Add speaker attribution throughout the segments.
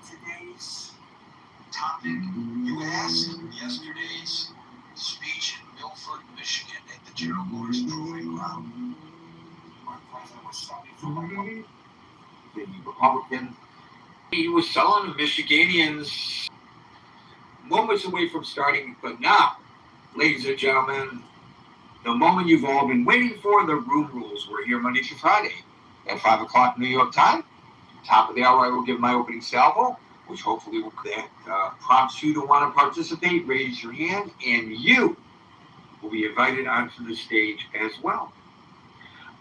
Speaker 1: Today's topic, you asked yesterday's speech in Milford, Michigan at the Gerald Motors Proving Ground. Our president was starting from the Republican. He was selling Michiganians moments away from starting, but now, ladies and gentlemen, the moment you've all been waiting for, the room rules. We're here Monday through Friday at 5 o'clock New York time. Top of the hour, I will give my opening salvo, which hopefully will prompts you to want to participate. Raise your hand, and you will be invited onto the stage as well.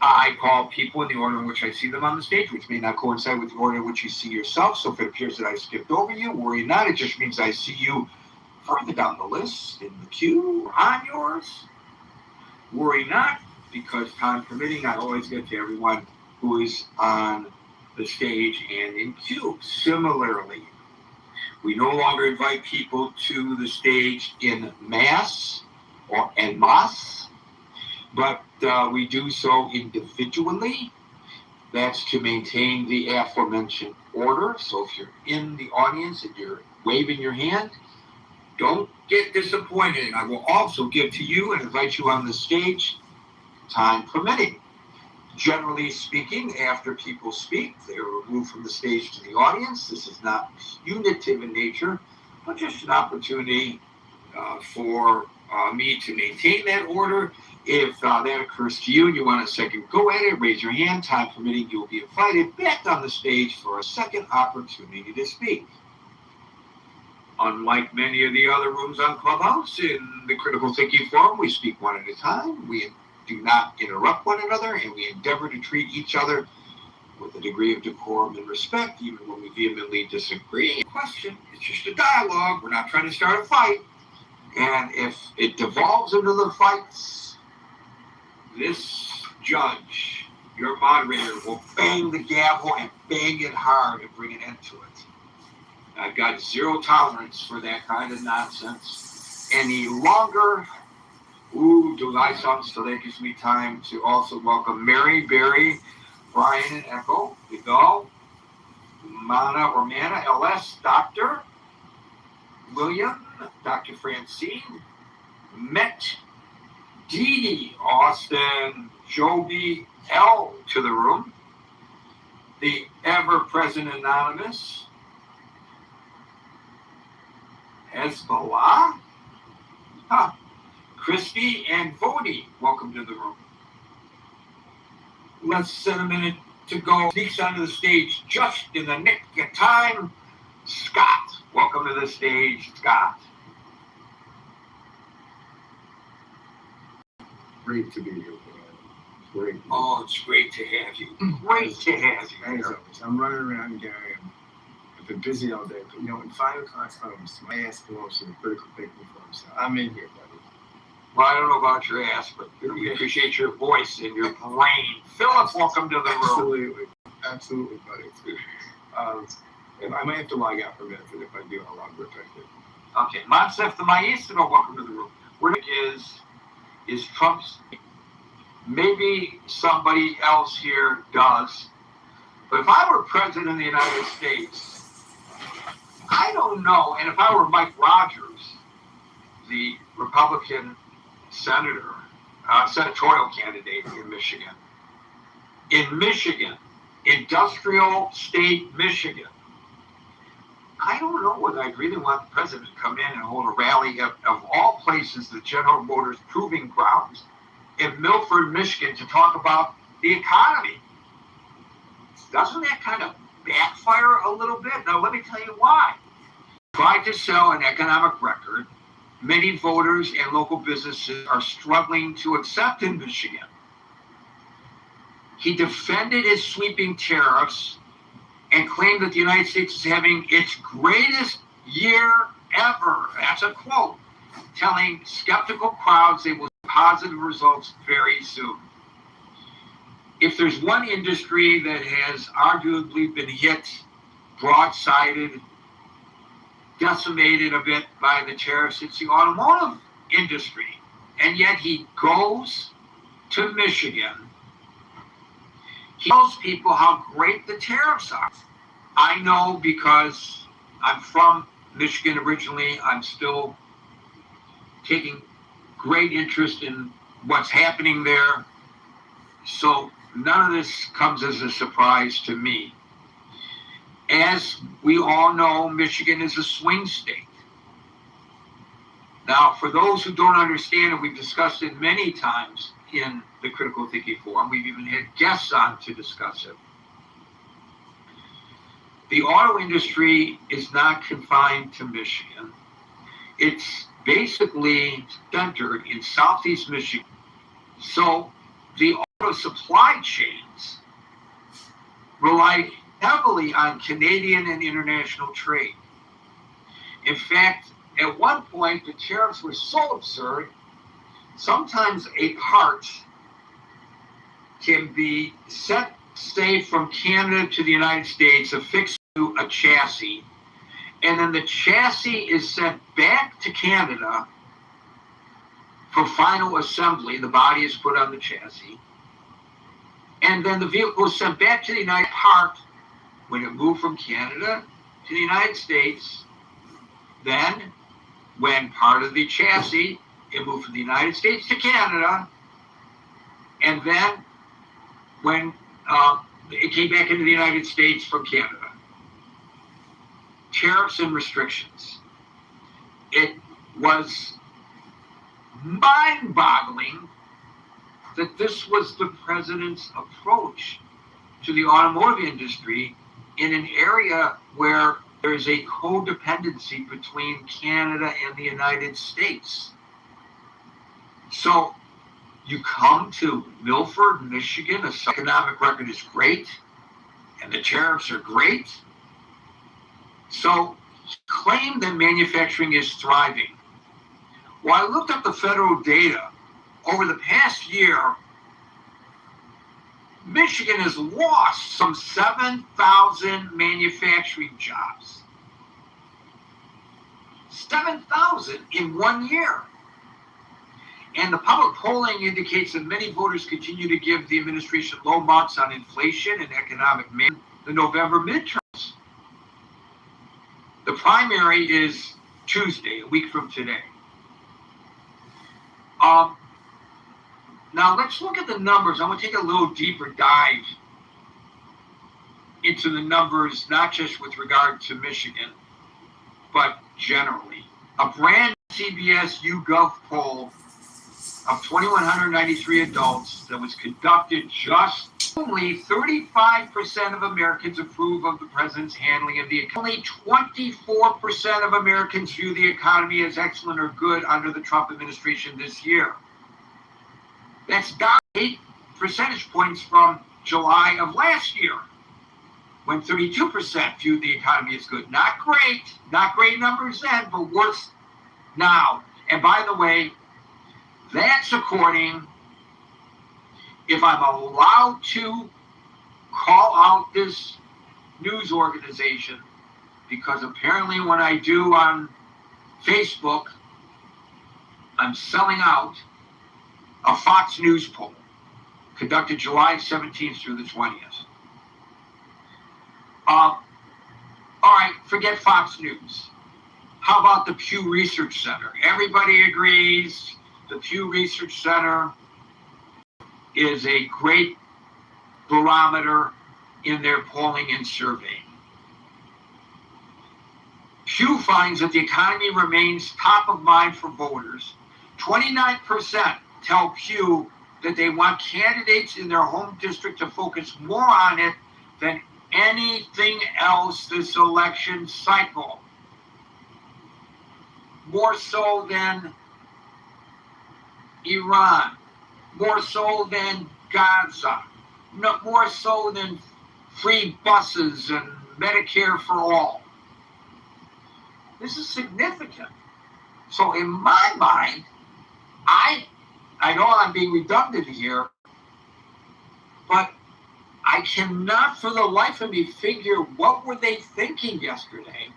Speaker 1: I call people in the order in which I see them on the stage, which may not coincide with the order in which you see yourself. So if it appears that I skipped over you, worry not. It just means I see you further down the list in the queue on yours. Worry not, because time permitting, I always get to everyone who is on the stage and in queue. Similarly, we no longer invite people to the stage in mass or en masse, but we do so individually. That's to maintain the aforementioned order. So if you're in the audience and you're waving your hand, don't get disappointed. I will also give to you and invite you on the stage, time permitting. Generally speaking, after people speak, they are removed from the stage to the audience. This is not punitive in nature, but just an opportunity for me to maintain that order. If that occurs to you and you want a second go at it, raise your hand. Time permitting, you will be invited back on the stage for a second opportunity to speak. Unlike many of the other rooms on Clubhouse, in the Critical Thinking Forum, we speak one at a time. We do not interrupt one another, and we endeavor to treat each other with a degree of decorum and respect, even when we vehemently disagree. Question, it's just a dialogue. We're not trying to start a fight. And if it devolves into the fights, this judge, your moderator, will bang the gavel and bang it hard and bring an end to it. I've got zero tolerance for that kind of nonsense any longer. Do I sound so that gives me time to also welcome Mary, Barry, Brian, and Echo, Vidal, Mana or Mana, LS, Dr. William, Dr. Francine, Met, Dee Dee, Austin, Joby, L to the room, the ever-present Anonymous, Hezbollah, Christy, and Vody, welcome to the room. Let's set a minute to go. Sneaks onto the stage just in the nick of time. Scott, welcome to the stage, Scott.
Speaker 2: Great to be here. Great.
Speaker 1: Oh, it's great to have you. Great to have you.
Speaker 2: Thanks, always. I'm running around, Gary. I've been busy all day, but when 5 o'clock comes, my ass belongs to the Critical Thinking Forum. So I'm in here, buddy.
Speaker 3: Well, I don't know about your ass, but we appreciate your voice and your brain. Philip, welcome to the room.
Speaker 2: Absolutely. Absolutely, buddy. And I might have to log out for a minute, and if I do, I'll log right back in.
Speaker 3: Okay, Monsef the Maestro, welcome to the room. Where is Trump's? Maybe somebody else here does. But if I were president of the United States, I don't know. And if I were Mike Rogers, the Republican senator, senatorial candidate in Michigan, industrial state Michigan, I don't know whether I'd really want the president to come in and hold a rally of all places, the General Motors Proving Grounds in Milford, Michigan, to talk about the economy. Doesn't that kind of backfire a little bit? Now, let me tell you why. Tried to sell an economic record many voters and local businesses are struggling to accept in Michigan. He defended his sweeping tariffs and claimed that the United States is having its greatest year ever. That's a quote, telling skeptical crowds they will see positive results very soon. If there's one industry that has arguably been hit, broadsided, decimated a bit by the tariffs, it's the automotive industry. And yet he goes to Michigan. He tells people how great the tariffs are. I know because I'm from Michigan originally. I'm still taking great interest in what's happening there. So none of this comes as a surprise to me. As we all know, Michigan is a swing state. Now, for those who don't understand, and we've discussed it many times in the Critical Thinking Forum, we've even had guests on to discuss it. The auto industry is not confined to Michigan. It's basically centered in Southeast Michigan. So the auto supply chains rely heavily on Canadian and international trade. In fact, at one point, the tariffs were so absurd, sometimes a part can be sent, say, from Canada to the United States, affixed to a chassis, and then the chassis is sent back to Canada for final assembly. The body is put on the chassis, and then the vehicle is sent back to the United States. When it moved from Canada to the United States, then when part of the chassis, it moved from the United States to Canada, and then when it came back into the United States from Canada. Tariffs and restrictions. It was mind-boggling that this was the president's approach to the automotive industry in an area where there's a codependency between Canada and the United States. So you come to Milford, Michigan, the economic record is great, and the tariffs are great. So claim that manufacturing is thriving. Well, I looked up the federal data. Over the past year, Michigan has lost some 7,000 manufacturing jobs. 7,000 in 1 year. And the public polling indicates that many voters continue to give the administration low marks on inflation and economic management. The November midterms. The primary is Tuesday, a week from today. Now let's look at the numbers. I'm going to take a little deeper dive into the numbers, not just with regard to Michigan, but generally. A brand CBS YouGov poll of 2,193 adults that was conducted, just only 35% of Americans approve of the president's handling of the economy. Only 24% of Americans view the economy as excellent or good under the Trump administration this year. That's down 8 percentage points from July of last year, when 32% viewed the economy as good. Not great numbers then, but worse now. And by the way, That's according, if I'm allowed to call out this news organization, because apparently when I do on Facebook, I'm selling out a Fox News poll conducted July 17th through the 20th. All right, forget Fox News. How about the Pew Research Center? Everybody agrees the Pew Research Center is a great barometer in their polling and surveying. Pew finds that the economy remains top of mind for voters. 29% tell Pew that they want candidates in their home district to focus more on it than anything else this election cycle. More so than Iran, more so than Gaza, no, more so than free buses and Medicare for all. This is significant. So in my mind, I know I'm being redundant here, but I cannot for the life of me figure what were they thinking yesterday.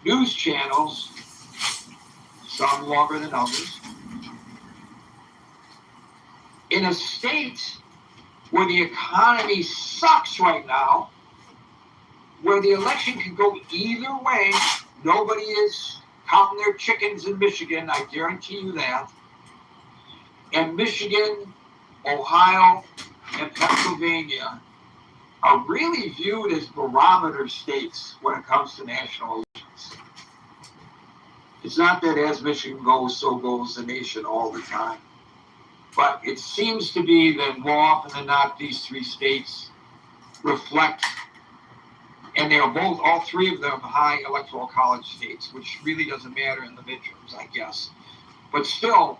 Speaker 3: News channels, some longer than others, in a state where the economy sucks right now, where the election can go either way. Nobody is counting their chickens in Michigan, I guarantee you that. And Michigan, Ohio, and Pennsylvania are really viewed as barometer states when it comes to national elections. It's not that as Michigan goes, so goes the nation all the time. But it seems to be that more often than not, these three states reflect, and they are both, all three of them, high electoral college states, which really doesn't matter in the midterms, I guess. But still,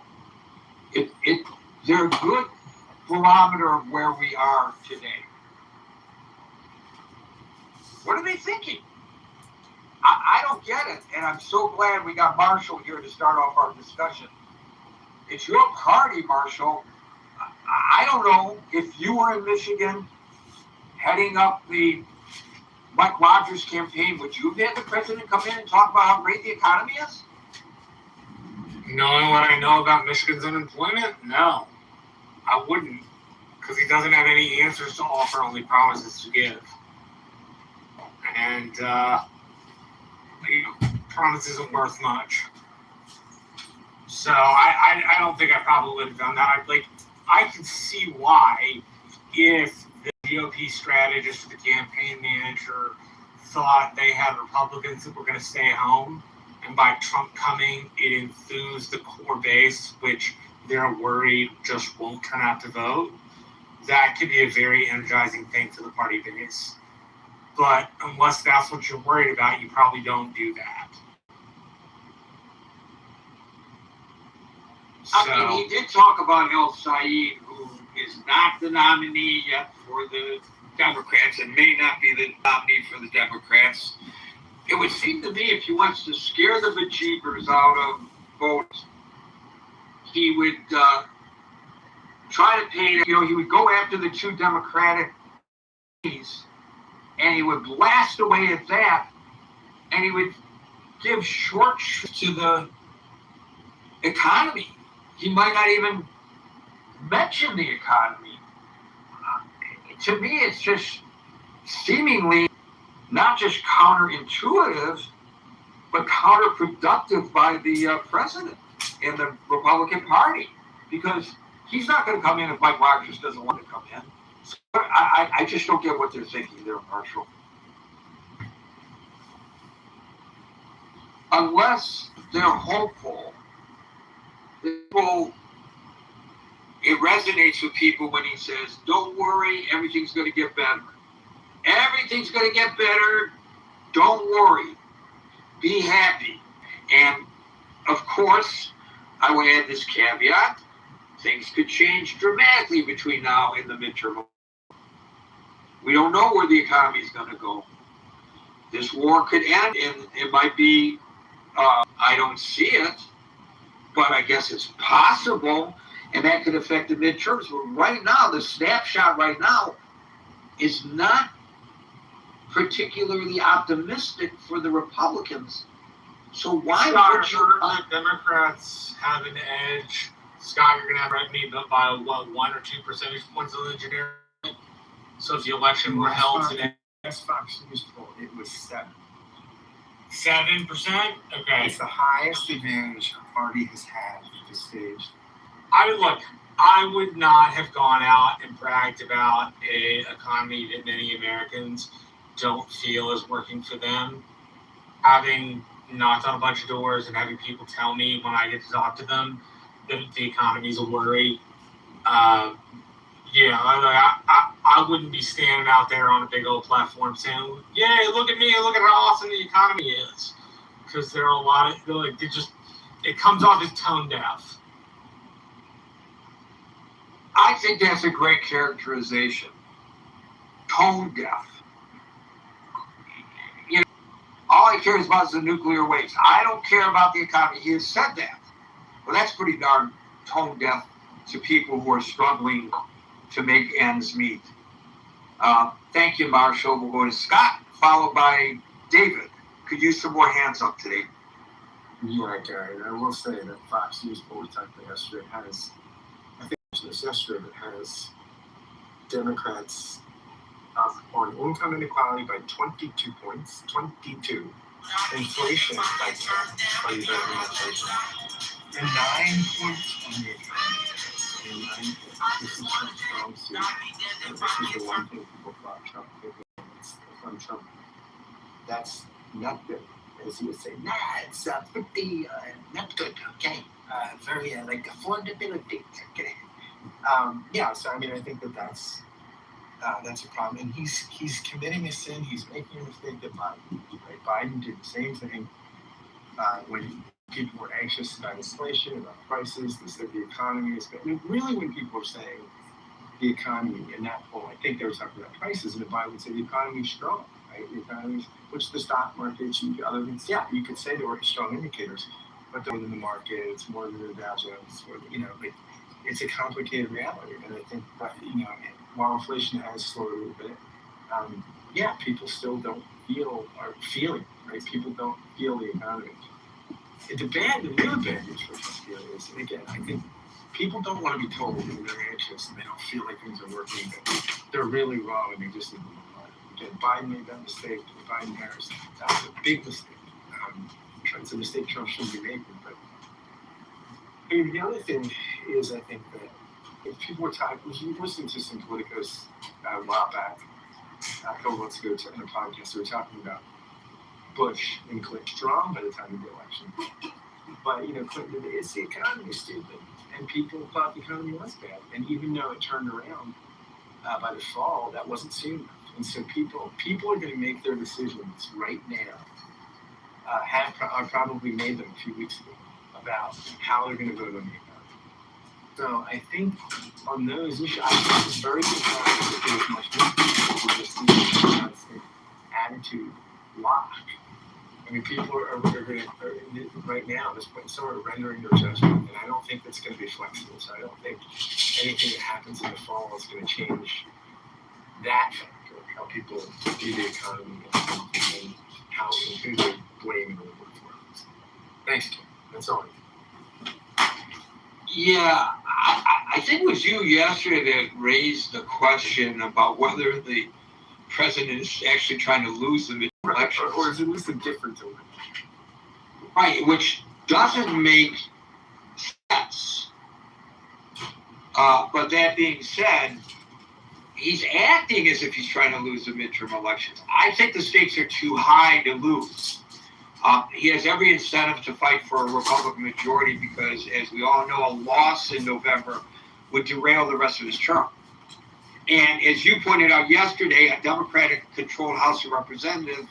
Speaker 3: they're a good barometer of where we are today. What are they thinking? I don't get it, and I'm so glad we got Marshall here to start off our discussion. It's your party, Marshall. I don't know if you were in Michigan heading up the Mike Rogers campaign, would you have had the president come in and talk about how great the economy is?
Speaker 4: Knowing what I know about Michigan's unemployment, no, I wouldn't, because he doesn't have any answers to offer, only promises to give. And, promise isn't worth much. So I don't think I probably would have done that. I can see why, if the GOP strategist or the campaign manager thought they had Republicans that were going to stay home, and by Trump coming, it enthused the core base, which they're worried just won't turn out to vote. That could be a very energizing thing for the party base. But unless that's what you're worried about, you probably don't do that.
Speaker 3: I mean, he did talk about El Said, who is not the nominee yet for the Democrats and may not be the nominee for the Democrats. It would seem to me if he wants to scare the bejeebers out of voters, he would try to paint, he would go after the two Democratic nominees, and he would blast away at that, and he would give short shrift to the economy. He might not even mention the economy. To me, it's just seemingly not just counterintuitive, but counterproductive by the president and the Republican Party, because he's not going to come in if Mike Rogers doesn't want to come in. So I just don't get what they're thinking there, Marshall. Unless they're hopeful, it resonates with people when he says, don't worry, everything's going to get better. Everything's going to get better. Don't worry. Be happy. And, of course, I will add this caveat. Things could change dramatically between now and the midterm. We don't know where the economy is going to go. This war could end, and it might be, I don't see it, but I guess it's possible, and that could affect the midterms. But right now, the snapshot right now is not particularly optimistic for the Republicans. So why would you?
Speaker 4: The Democrats have an edge. Scott, you're going to have me by what, 1 or 2 percentage points on the generic? So if the election were held today,
Speaker 2: As Fox News poll, it was 7.
Speaker 4: 7%. Okay.
Speaker 2: It's the highest advantage a party has had at this stage.
Speaker 4: I would not have gone out and bragged about a economy that many Americans don't feel is working for them. Having knocked on a bunch of doors and having people tell me when I get to talk to them that the economy's a worry. I wouldn't be standing out there on a big old platform saying, "Yay, look at me! Look at how awesome the economy is," because there are a lot of it comes off as tone deaf.
Speaker 3: I think that's a great characterization. Tone deaf. You know, all he cares about is the nuclear waste. I don't care about the economy. He has said that. Well, that's pretty darn tone deaf to people who are struggling to make ends meet. Thank you, Marshall. We'll go to Scott, followed by David. Could use some more hands up today.
Speaker 2: Yeah, Gary. I will say that Fox News poll we talked about yesterday has, I think it was yesterday, that has Democrats up on income inequality by 22 points. 22. Inflation by 10. Are you better than inflation? And 9 points on the economy. And 9 points. This is Trump's strong suit. And this is the one thing people thought Trump did from Trump. That's not good. As he would say, nah, it's pretty not good, okay? Very, like, affordability, okay? So, I mean, I think that's a problem. And he's committing a sin. He's making a mistake that Biden, right? Biden did the same thing when people were anxious about inflation, about prices. They said the economy is good. I mean, really, when people were saying the economy in that poll, I think they were talking about prices, and Biden would say the economy is strong, right? The economy, which the stock markets and other things, yeah, you could say they were strong indicators, but they're more than the market, it's more than the Dow Jones, like, it's a complicated reality. And I think that, while inflation has slowed a little bit, people still don't are feeling, right? People don't feel the economy. The real bad news for Trump is, and again, I think people don't want to be told when they're anxious and they don't feel like things are working, but they're really wrong and they just need to move on. Again, Biden made that mistake, Biden-Harris, that was a big mistake. It's a mistake Trump shouldn't be making, but I mean, the other thing is, I think that if people were talking, if you listen to some politicos a while back, a couple months ago in a podcast, they were talking about Bush and Clinton strong by the time of the election. But, Clinton, it's the economy is stupid. And people thought the economy was bad. And even though it turned around by the fall, that wasn't soon enough. And so people are going to make their decisions right now, probably made them a few weeks ago, about how they're going to vote on the economy. So I think on those issues, I think it's very surprising that there's much more just see attitude lock. I mean, people are right now at this point sort of rendering their judgment, and I don't think that's going to be flexible. So I don't think anything that happens in the fall is going to change that factor, how people view the economy and who they blame and look for. Thanks, Kim. That's all.
Speaker 3: Yeah, I think it was you yesterday that raised the question about whether the president is actually trying to lose the election,
Speaker 2: or is it at least a different to win?
Speaker 3: Right, which doesn't make sense. But that being said, he's acting as if he's trying to lose the midterm elections. I think the stakes are too high to lose. He has every incentive to fight for a Republican majority because, as we all know, a loss in November would derail the rest of his term. And as you pointed out yesterday, a Democratic-controlled House of Representatives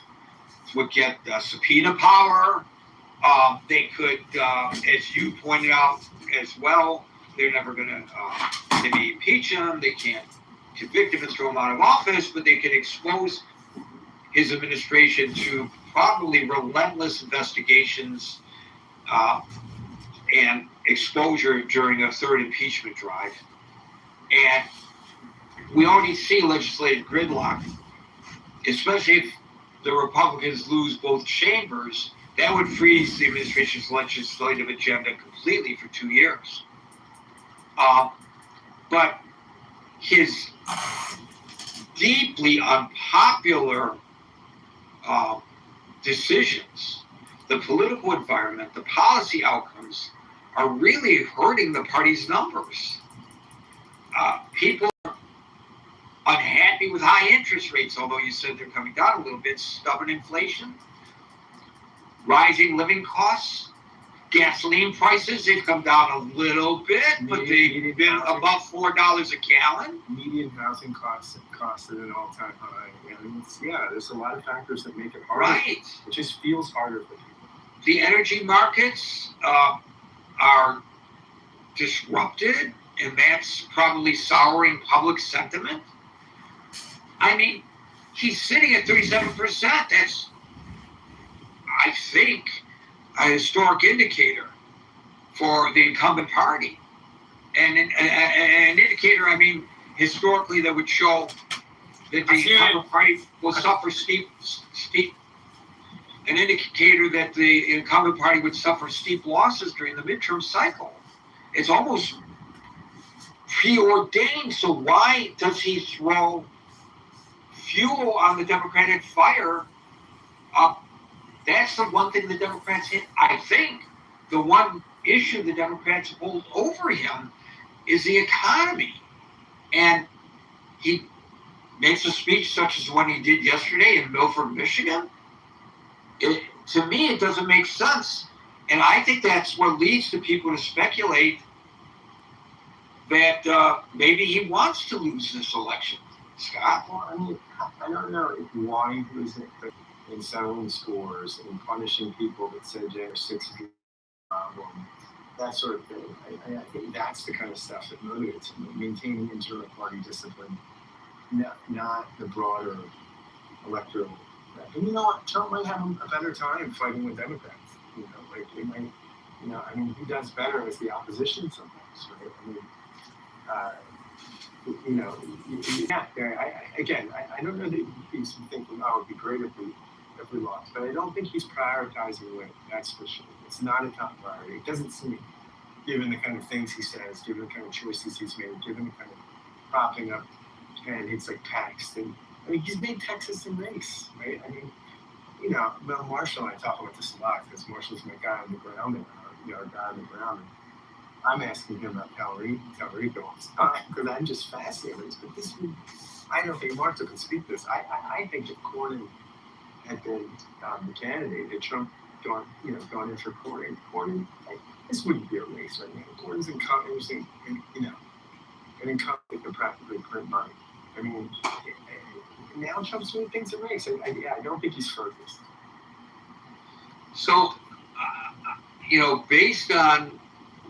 Speaker 3: would get subpoena power. They could, as you pointed out as well, they're never going to maybe impeach him. They can't convict him and throw him out of office, but they could expose his administration to probably relentless investigations and exposure during a third impeachment drive. And we already see legislative gridlock, especially if the Republicans lose both chambers. That would freeze the administration's legislative agenda completely for 2 years. But his deeply unpopular decisions, the political environment, the policy outcomes are really hurting the party's numbers. People are unhappy with high interest rates, although you said they're coming down a little bit. Stubborn inflation, rising living costs, gasoline prices, they've come down a little bit, but they've been above $4 a gallon.
Speaker 2: Median housing costs at an all-time high. And there's a lot of factors that make it harder.
Speaker 3: Right.
Speaker 2: It just feels harder for people.
Speaker 3: The energy markets are disrupted, and that's probably souring public sentiment. I mean, he's sitting at 37%. That's, I think, a historic indicator for the incumbent party. And an indicator, I mean, historically, that would show that the incumbent party will suffer steep, an indicator that the incumbent party would suffer steep losses during the midterm cycle. It's almost preordained. So why does he throw fuel on the Democratic fire? That's the one thing the Democrats hit. I think the one issue the Democrats hold over him is the economy. And he makes a speech such as the one he did yesterday in Milford, Michigan. To me, it doesn't make sense. And I think that's what leads to people to speculate that maybe he wants to lose this election. Scott?
Speaker 2: Well, I mean, I don't know why he was in settling scores and punishing people that said January 6th is a problem, that sort of thing. I think that's the kind of stuff that motivates him, maintaining internal party discipline, not the broader electoral. And you know what? Trump might have a better time fighting with Democrats. You know, like it might, I mean, he does better as the opposition sometimes, right? I mean, I don't know that he's thinking, oh, it'd be great if we lost, but I don't think he's prioritizing win. That's for sure. It's not a top priority. It doesn't seem, given the kind of things he says, given the kind of choices he's made, given the kind of propping up candidates like Paxton. I mean, he's made Texas a race, right? I mean, Mel Marshall and I talk about this a lot because Marshall's my guy on the ground, and our guy on the ground. And I'm asking him about Cal Rico all the time because I'm just fascinated. But this, I don't think Mark can speak this. I think if Cornyn had been the candidate, that Trump gone in for Cornyn, like, this wouldn't be a race right now. Cornyn's an incumbent that can practically print money. I mean, now Trump's doing things a race. I don't think he's focused.
Speaker 3: So, based on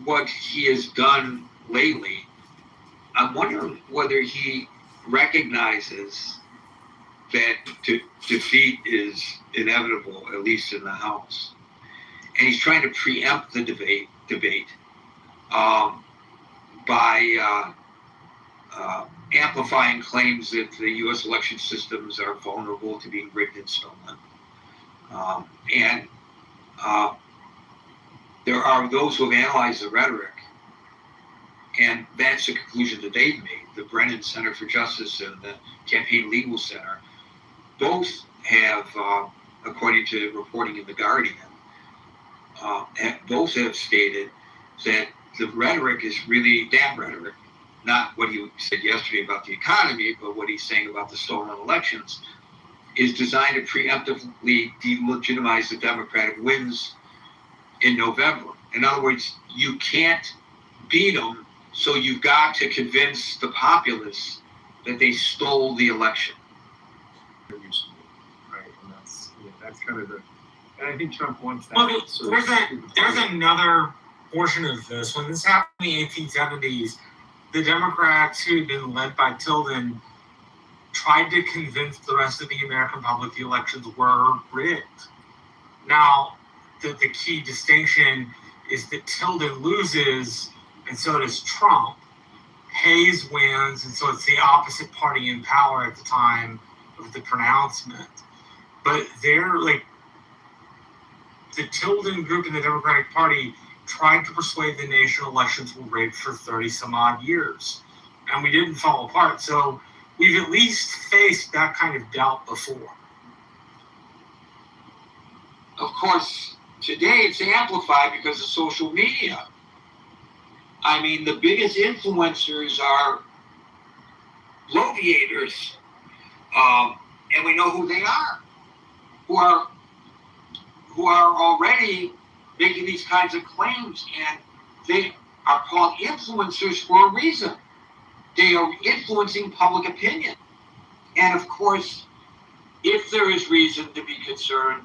Speaker 3: what he has done lately, I'm wondering whether he recognizes that defeat is inevitable, at least in the House. And he's trying to preempt the debate by amplifying claims that the U.S. election systems are vulnerable to being rigged and stolen. There are those who have analyzed the rhetoric, and that's the conclusion that they've made. The Brennan Center for Justice and the Campaign Legal Center both have, according to reporting in The Guardian, both have stated that the rhetoric is really that rhetoric, not what he said yesterday about the economy, but what he's saying about the stolen elections, is designed to preemptively delegitimize the Democratic wins in November. In other words, you can't beat them, so you've got to convince the populace that they stole the election.
Speaker 2: Right, and that's kind of and I think Trump wants that.
Speaker 4: Well, there's another portion of this. When this happened in the 1870s, the Democrats who'd been led by Tilden tried to convince the rest of the American public the elections were rigged. Now, the key distinction is that Tilden loses, and so does Trump. Hayes wins, and so it's the opposite party in power at the time of the pronouncement. But they're like, the Tilden group in the Democratic Party tried to persuade the nation elections were rigged for 30 some odd years, and we didn't fall apart. So we've at least faced that kind of doubt before.
Speaker 3: Of course, today it's amplified because of social media. I mean, the biggest influencers are bloviators, and we know who they are, who are already making these kinds of claims, and they are called influencers for a reason. They are influencing public opinion. And of course, if there is reason to be concerned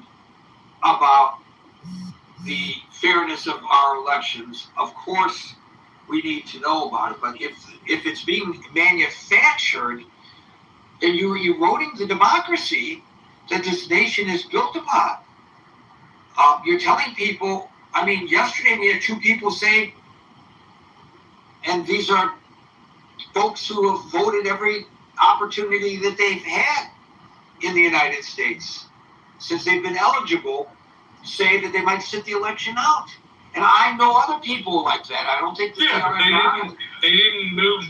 Speaker 3: about the fairness of our elections, of course, we need to know about it. But if it's being manufactured, then you're eroding the democracy that this nation is built upon. You're telling people, I mean, yesterday we had 2 people say, and these are folks who have voted every opportunity that they've had in the United States since they've been eligible, say that they might sit the election out. And I know other people like that. I don't think that
Speaker 4: they didn't move.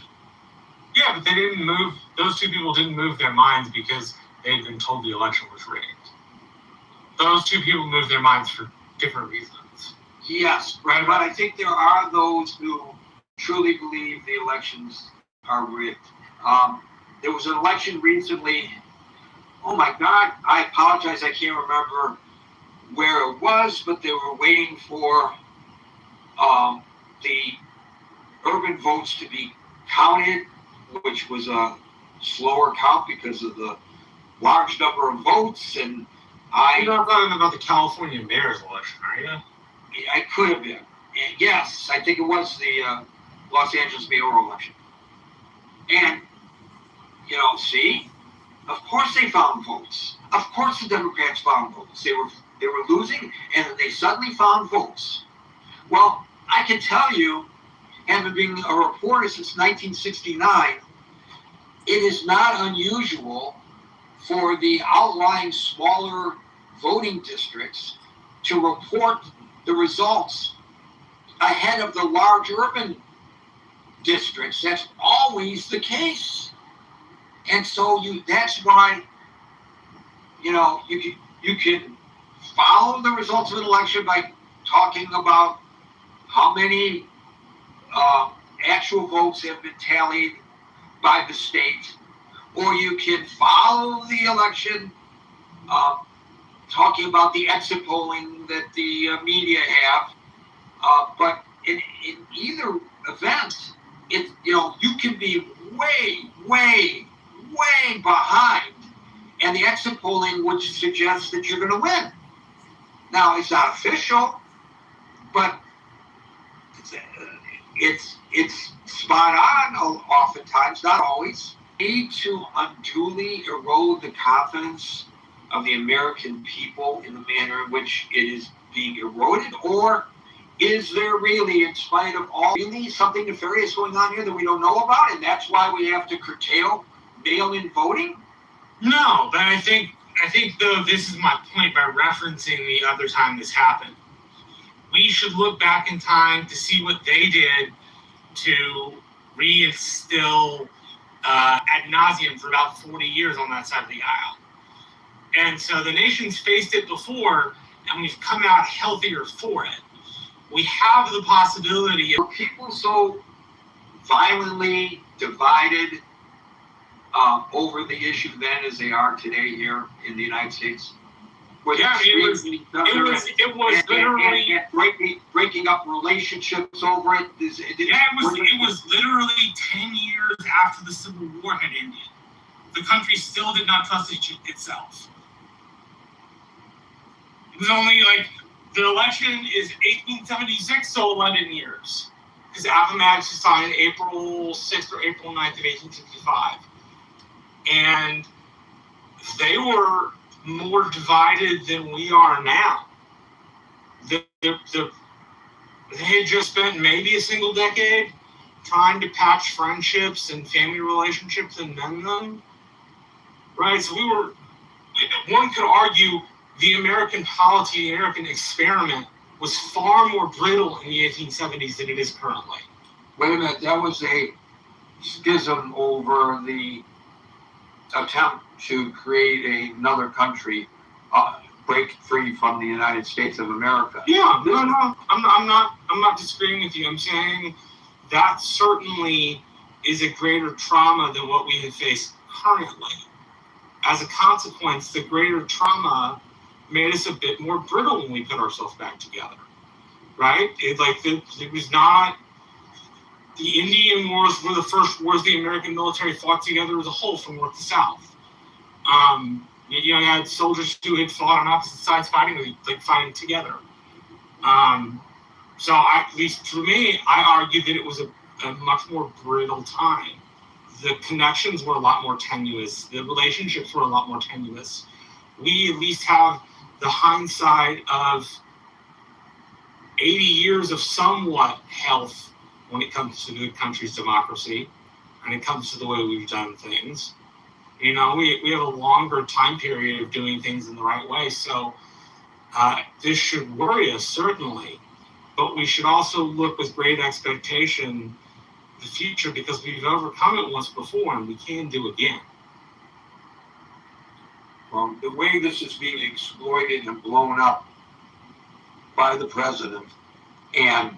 Speaker 4: Yeah, but they didn't move. Those 2 people didn't move their minds because they had been told the election was rigged. Those 2 people moved their minds for different reasons.
Speaker 3: Yes, right. But I think there are those who truly believe the elections are rigged. There was an election recently. Oh my God, I apologize. I can't remember where it was, but they were waiting for the urban votes to be counted, which was a slower count because of the large number of votes. And
Speaker 4: you're not talking about the California mayor's election, are you?
Speaker 3: I could have been. Yes, I think it was the Los Angeles mayoral election. And, see, of course they found votes. Of course the Democrats found votes. They were losing, and then they suddenly found votes. Well, I can tell you, having been a reporter since 1969, it is not unusual for the outlying smaller voting districts to report the results ahead of the large urban districts. That's always the case. And so that's why, you can follow the results of an election by talking about how many actual votes have been tallied by the state, or you can follow the election talking about the exit polling that the media have. But in either event, you can be way behind, and the exit polling would suggest that you're going to win. Now, it's not official, but it's spot on oftentimes, not always. We need to unduly erode the confidence of the American people in the manner in which it is being eroded, or is there really, in spite of all, really something nefarious going on here that we don't know about, and that's why we have to curtail mail-in voting?
Speaker 4: No, but I think though this is my point by referencing the other time this happened. We should look back in time to see what they did to reinstill ad nauseum for about 40 years on that side of the aisle. And so the nation's faced it before, and we've come out healthier for it. We have the possibility of...
Speaker 3: Are people so violently divided over the issue then as they are today here in the United States?
Speaker 4: Yeah, it was literally...
Speaker 3: And breaking up relationships over it.
Speaker 4: It was literally 10 years after the Civil War had ended. The country still did not trust itself. It was only the election is 1876, so 11 years. Because Appomattox was signed April 6th or April 9th of 1865. And they were more divided than we are now. The They had just spent maybe a single decade trying to patch friendships and family relationships and mend them, right? So one could argue the American polity, the American experiment was far more brittle in the 1870s than it is currently.
Speaker 3: Wait a minute, that was a schism over the attempt to create another country, break free from the United States of America.
Speaker 4: Yeah, no, I'm not disagreeing with you. I'm saying that certainly is a greater trauma than what we have faced currently. As a consequence, the greater trauma made us a bit more brittle when we put ourselves back together, right? It was not. The Indian Wars were the first wars the American military fought together as a whole from north to south. You had soldiers who had fought on opposite sides fighting together. So at least for me, I argue that it was a much more brittle time. The connections were a lot more tenuous. The relationships were a lot more tenuous. We at least have the hindsight of 80 years of somewhat health when it comes to the country's democracy, and it comes to the way we've done things. We have a longer time period of doing things in the right way. So this should worry us, certainly. But we should also look with great expectation the future, because we've overcome it once before and we can do again.
Speaker 3: Well, the way this is being exploited and blown up by the president and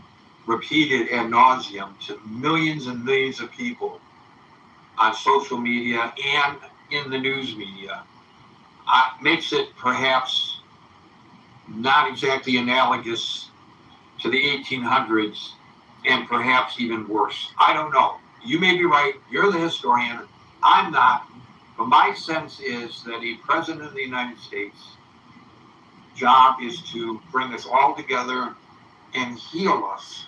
Speaker 3: repeated ad nauseum to millions and millions of people on social media and in the news media makes it perhaps not exactly analogous to the 1800s, and perhaps even worse. I don't know. You may be right. You're the historian. I'm not. But my sense is that a president of the United States' job is to bring us all together and heal us,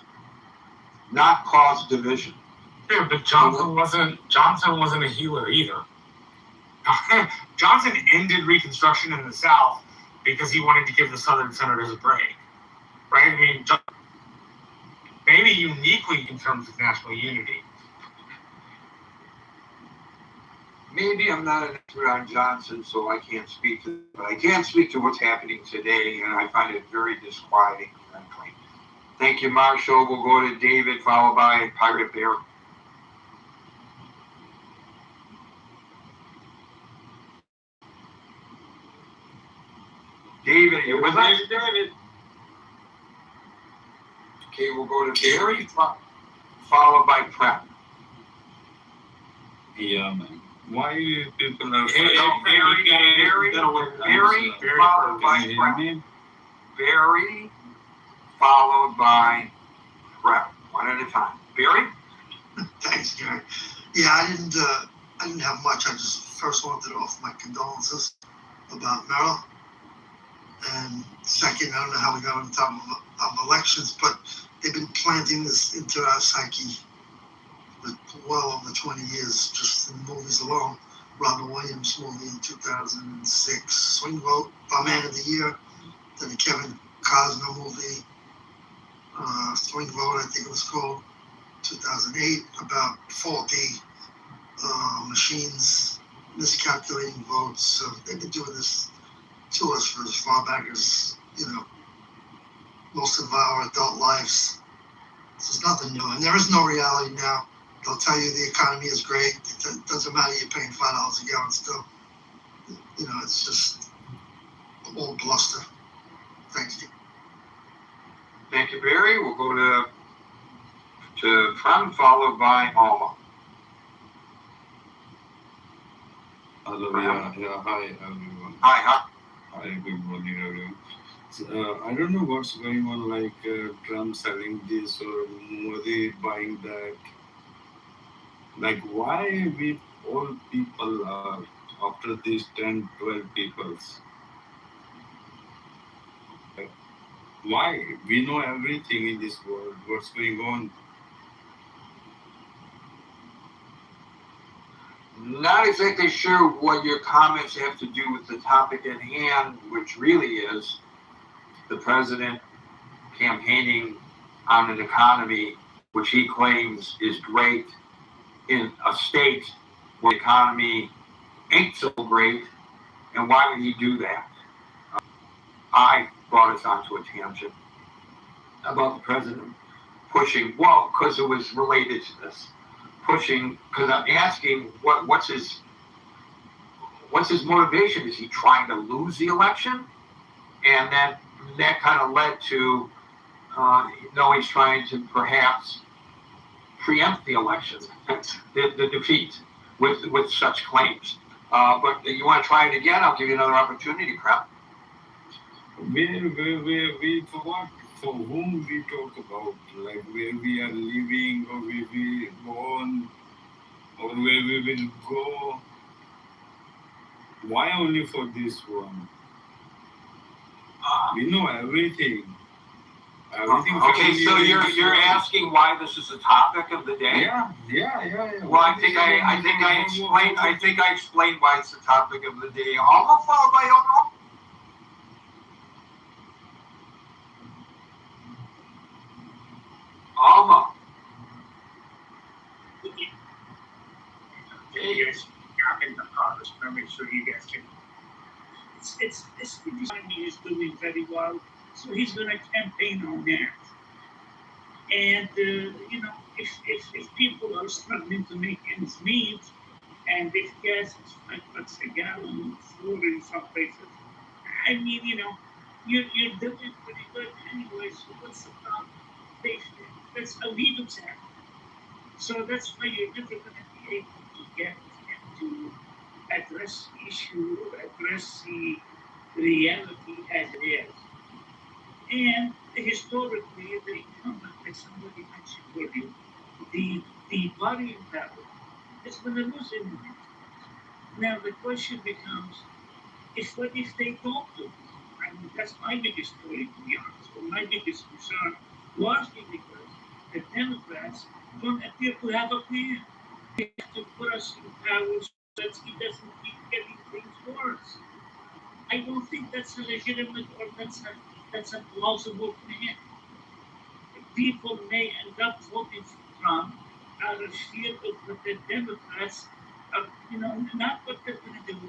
Speaker 3: not cause division.
Speaker 4: Yeah, but Johnson wasn't a healer either. Johnson ended Reconstruction in the South because he wanted to give the Southern senators a break, right? I mean, maybe uniquely in terms of national unity.
Speaker 3: Maybe I'm not an expert on Johnson, so I can't speak to it, but I can speak to what's happening today, and I find it very disquieting, frankly. Thank you, Marshall. We'll go to David, followed by Pirate Bear. David, you with us?
Speaker 4: David.
Speaker 3: Okay, we'll go to Barry, followed by Prep.
Speaker 5: Yeah, man. Why people are
Speaker 3: Barry, followed by Prep. Barry, followed by Prep. One at a time. Barry?
Speaker 6: Thanks, Gary. Yeah, I didn't have much. I just first wanted to offer my condolences about Merrill. And second, I don't know how we got on top of elections, but they've been planting this into our psyche for well over 20 years, just in movies alone. Robert Williams movie in 2006, Swing Vote, Man of the Year. Then the Kevin Costner movie, Swing Vote, I think it was called, 2008, about faulty machines miscalculating votes. So they've been doing this to us for as far back as, most of our adult lives. So it's nothing new. And there is no reality now. They'll tell you the economy is great. It doesn't matter, you're paying $5 a gallon still. It's just all bluster. Thank you.
Speaker 3: Thank you, Barry. We'll go to Prem, followed by Alma.
Speaker 5: Hello, yeah, hi everyone.
Speaker 3: Hi.
Speaker 5: Hi, good morning everyone. So, I don't know what's going on, like Trump selling this or Modi buying that. Like, why we all people are after these 10, 12 peoples? Why? We know everything in this world, what's going on.
Speaker 3: Not exactly sure what your comments have to do with the topic at hand, which really is the president campaigning on an economy which he claims is great in a state where the economy ain't so great. And why would he do that? I brought us onto a tangent about the president pushing, well, because it was related to this, pushing, because I'm asking what's his motivation? Is he trying to lose the election? And that kind of led to, no, he's trying to perhaps preempt the election, the defeat with such claims. But you want to try it again? I'll give you another opportunity, Prem.
Speaker 5: We forgot for whom we talk about, like where we are living or where we born or where we will go. Why only for this one? We know everything.
Speaker 3: Okay, so you're asking why this is the topic of the day?
Speaker 5: Yeah.
Speaker 3: Well, I think I explained why it's the topic of the day. Alma followed by Alma. Alma.
Speaker 7: Yes, I'm in the Congress. I'll make sure you guys can. It's economy is doing very well, so he's going to campaign on that. And if people are struggling to make ends meet, and if gas is $5 a gallon, $4 in some places, I mean, you're doing pretty good anyway. So what's the problem? That's how he looks at it. So that's why you're never going to be able to get him to address the issue or address the reality as it is. And historically, the incumbent, like somebody mentioned earlier, the body in power is going to lose in the next. Now the question becomes, what if they don't do it? I mean, that's my biggest worry, to be honest, or my biggest concern, largely because the Democrats don't appear to have a plan. They have to put us in power so that he doesn't keep getting things worse. I don't think that's a legitimate or that's a plausible plan. People may end up voting for Trump out of fear of what the Democrats are, not what they're going to do,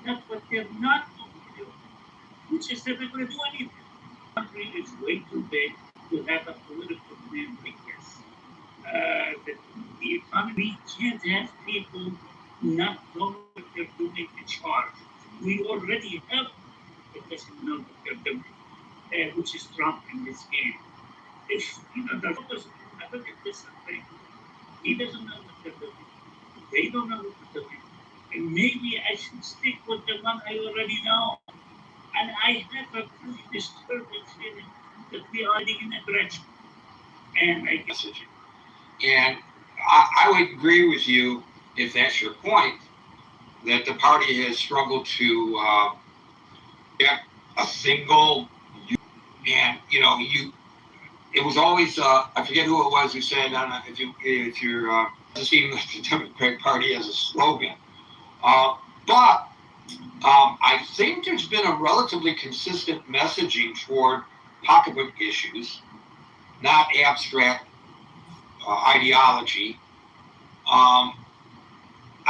Speaker 7: not what they're not going to do, which is they're not going to do anything. The country is way too big to have a political plan like this. The economy, we can't have people not know what they're doing in charge. We already have that doesn't know what they're doing, which is Trump in this game. If the voters look at this and think, he doesn't know what they're doing. They don't know what they're doing. And maybe I should stick with the one I already know. And I have a pretty disturbing feeling that we are heading in that direction. And I guess it.
Speaker 3: And I would agree with you, if that's your point, that the party has struggled to get a single, and it was always I forget who it was who said, I don't know if you're seeing the Democratic Party as a slogan, but I think there's been a relatively consistent messaging toward pocketbook issues, not abstract ideology.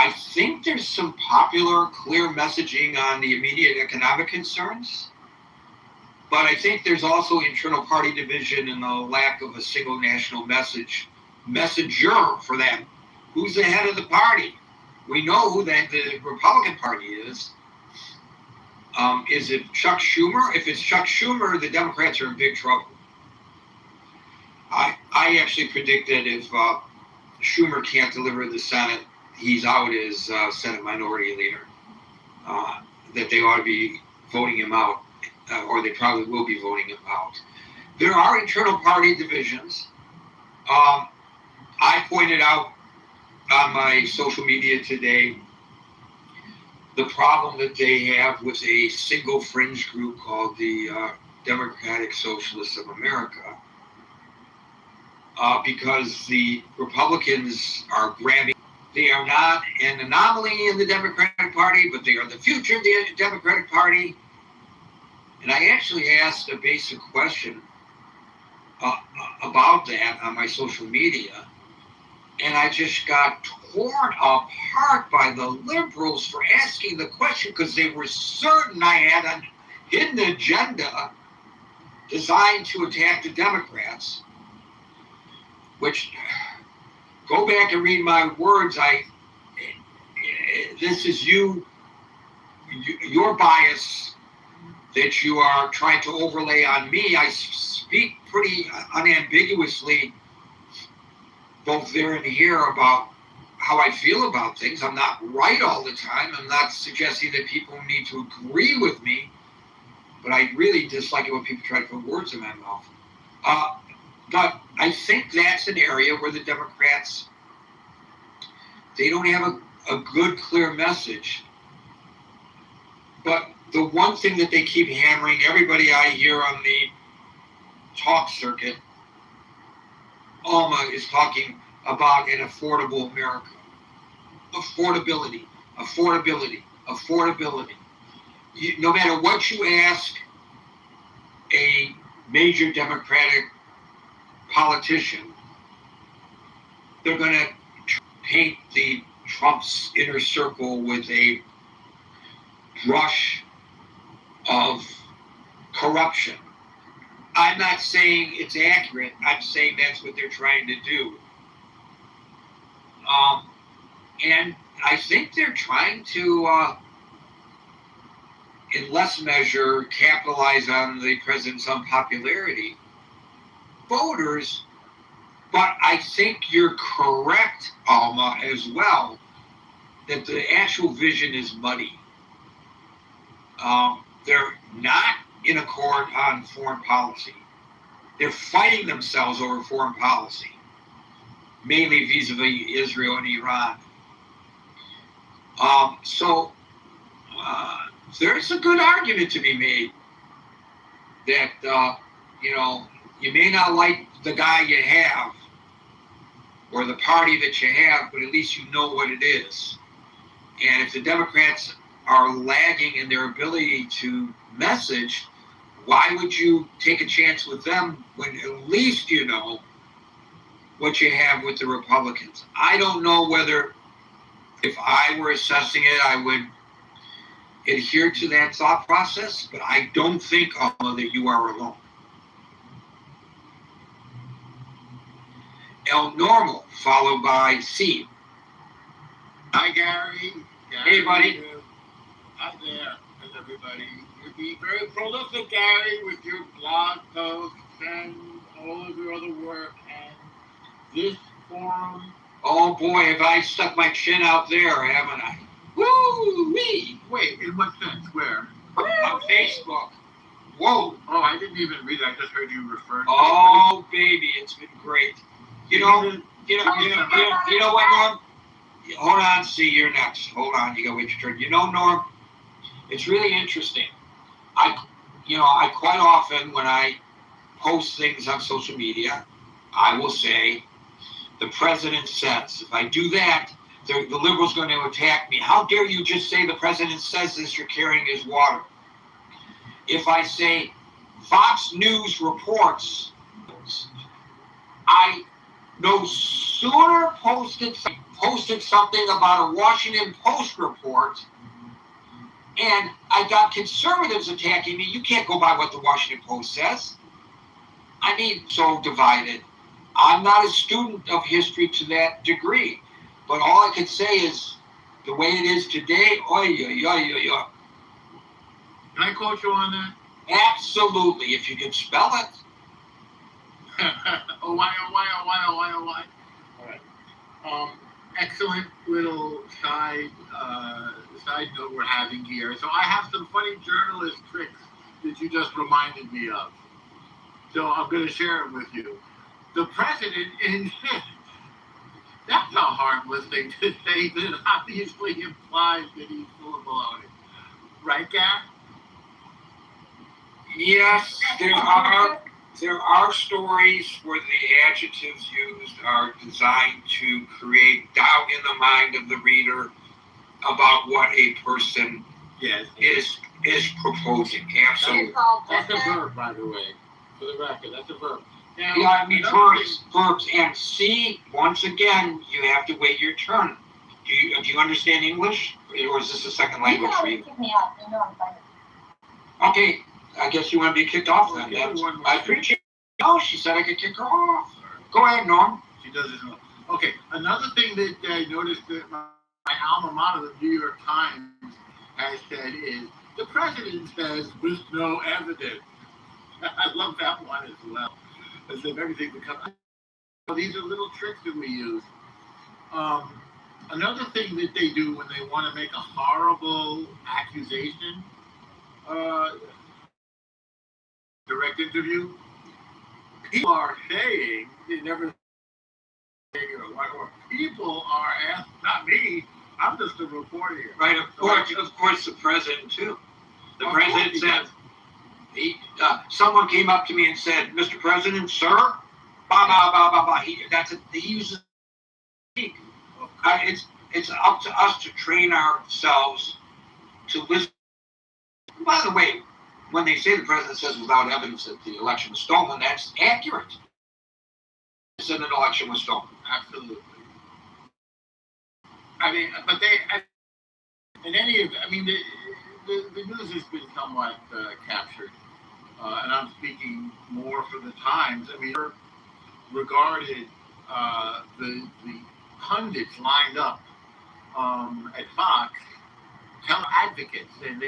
Speaker 3: I think there's some popular, clear messaging on the immediate economic concerns, but I think there's also internal party division and the lack of a single national messenger for them. Who's the head of the party? We know who the Republican Party is. Is it Chuck Schumer? If it's Chuck Schumer, the Democrats are in big trouble. I actually predict that if Schumer can't deliver the Senate, he's out as Senate Minority Leader. That they ought to be voting him out, or they probably will be voting him out. There are internal party divisions. I pointed out on my social media today the problem that they have with a single fringe group called the Democratic Socialists of America, because the Republicans are grabbing. They are not an anomaly in the Democratic Party, but they are the future of the Democratic Party. And I actually asked a basic question. about that on my social media, and I just got torn apart by the liberals for asking the question because they were certain I had a hidden agenda designed to attack the Democrats, which, go back and read my words. This is your bias that you are trying to overlay on me. I speak pretty unambiguously, both there and here, about how I feel about things. I'm not right all the time. I'm not suggesting that people need to agree with me, but I really dislike it when people try to put words in my mouth. But I think that's an area where the Democrats, they don't have a good, clear message. But the one thing that they keep hammering, everybody I hear on the talk circuit, Alma is talking about an affordable America. Affordability, affordability, affordability. No matter what you ask a major Democratic politician, they're going to paint the Trump's inner circle with a brush of corruption. I'm not saying it's accurate. I'm saying that's what they're trying to do. And I think they're trying to, in less measure, capitalize on the president's unpopularity. Voters, but I think you're correct, Alma, as well, that the actual vision is muddy. They're not in accord on foreign policy. They're fighting themselves over foreign policy, mainly vis-a-vis Israel and Iran. So there's a good argument to be made that, you may not like the guy you have or the party that you have, but at least you know what it is. And if the Democrats are lagging in their ability to message, why would you take a chance with them when at least you know what you have with the Republicans? I don't know whether, if I were assessing it, I would adhere to that thought process, but I don't think, Alma, that you are alone. El Normal, followed by C.
Speaker 8: Hi, Gary.
Speaker 3: Hey, buddy.
Speaker 8: Hi there, how's everybody? You're being very prolific, Gary, with your blog posts and all of your other work and this forum.
Speaker 3: Oh boy, have I stuck my chin out there, haven't I? Woo-wee!
Speaker 8: Wait, in what sense? Where?
Speaker 3: On Facebook. Whoa.
Speaker 8: Oh, I didn't even read that. I just heard you refer to
Speaker 3: Oh, baby, it's been great. You know what, Norm? Hold on, see, you're next. Hold on, you gotta wait your turn. Norm, it's really interesting. I quite often, when I post things on social media, I will say, the president says. If I do that, the liberals are going to attack me. How dare you just say the president says this, you're carrying his water. If I say Fox News reports, I no sooner posted something about a Washington Post report, and I got conservatives attacking me. You can't go by what the Washington Post says. I mean, so divided. I'm not a student of history to that degree, but all I can say is the way it is today,
Speaker 8: Can I quote you on that?
Speaker 3: Absolutely, if you can spell it.
Speaker 8: Oh, why? All right. Excellent little side note we're having here. So I have some funny journalist tricks that you just reminded me of. So I'm going to share it with you. The president insists. That's a harmless thing to say that obviously implies that he's full of baloney. Right, Gary?
Speaker 3: Yes, there are stories where the adjectives used are designed to create doubt in the mind of the reader about what a person is proposing. Absolutely.
Speaker 8: That's a verb, by the way. For the record, that's a verb. Now,
Speaker 3: Yeah, I mean,
Speaker 8: another
Speaker 3: verbs, and C, once again, you have to wait your turn. Do you understand English? Or is this a second language for you?
Speaker 9: Kick me out. You know I'm fine.
Speaker 3: Okay, I guess you want to be kicked off then.
Speaker 8: Okay,
Speaker 3: That's,
Speaker 8: one more.
Speaker 3: I appreciate it. Oh, she said I could kick her off. Go ahead, Norm.
Speaker 8: She does it. Okay, another thing that I noticed that my alma mater, the New York Times, has said is the president says with no evidence. I love that one as well. As if everything becomes. These are little tricks that we use. Another thing that they do when they want to make a horrible accusation, direct interview, people are saying they never. Or people are asked, not me. I'm just a reporter here.
Speaker 3: Right, of course, the president too. The president said, someone came up to me and said, "Mr. President, sir, blah blah blah blah blah." He uses. It's up to us to train ourselves to listen. By the way, when they say the president says without evidence that the election was stolen, that's accurate. Said an election was stolen.
Speaker 8: Absolutely. I mean, but in any event, I mean, the news has been somewhat captured, and I'm speaking more for the Times. I mean, regarded the pundits lined up at Fox, tell advocates, and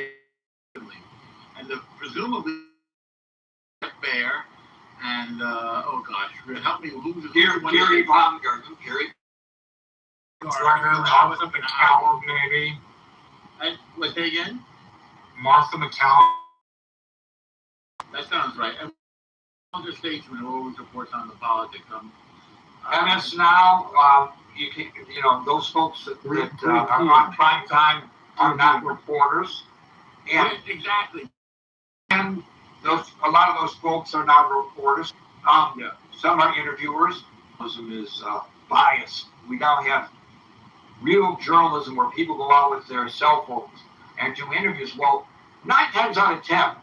Speaker 8: presumably Bear. And oh gosh, help me. Who's
Speaker 3: Gary Baumgarten? Gary.
Speaker 4: Martha McCallum, maybe.
Speaker 8: What's that again?
Speaker 4: Martha McCallum.
Speaker 8: That sounds right. And other statesman who always reports on the politics.
Speaker 3: MS Now, you know, those folks that are on prime time are not reporters, and
Speaker 8: exactly.
Speaker 3: And a lot of those folks are not reporters.
Speaker 8: Yeah.
Speaker 3: Some are interviewers. Journalism is biased. We now have real journalism where people go out with their cell phones and do interviews. Well, 9 times out of 10,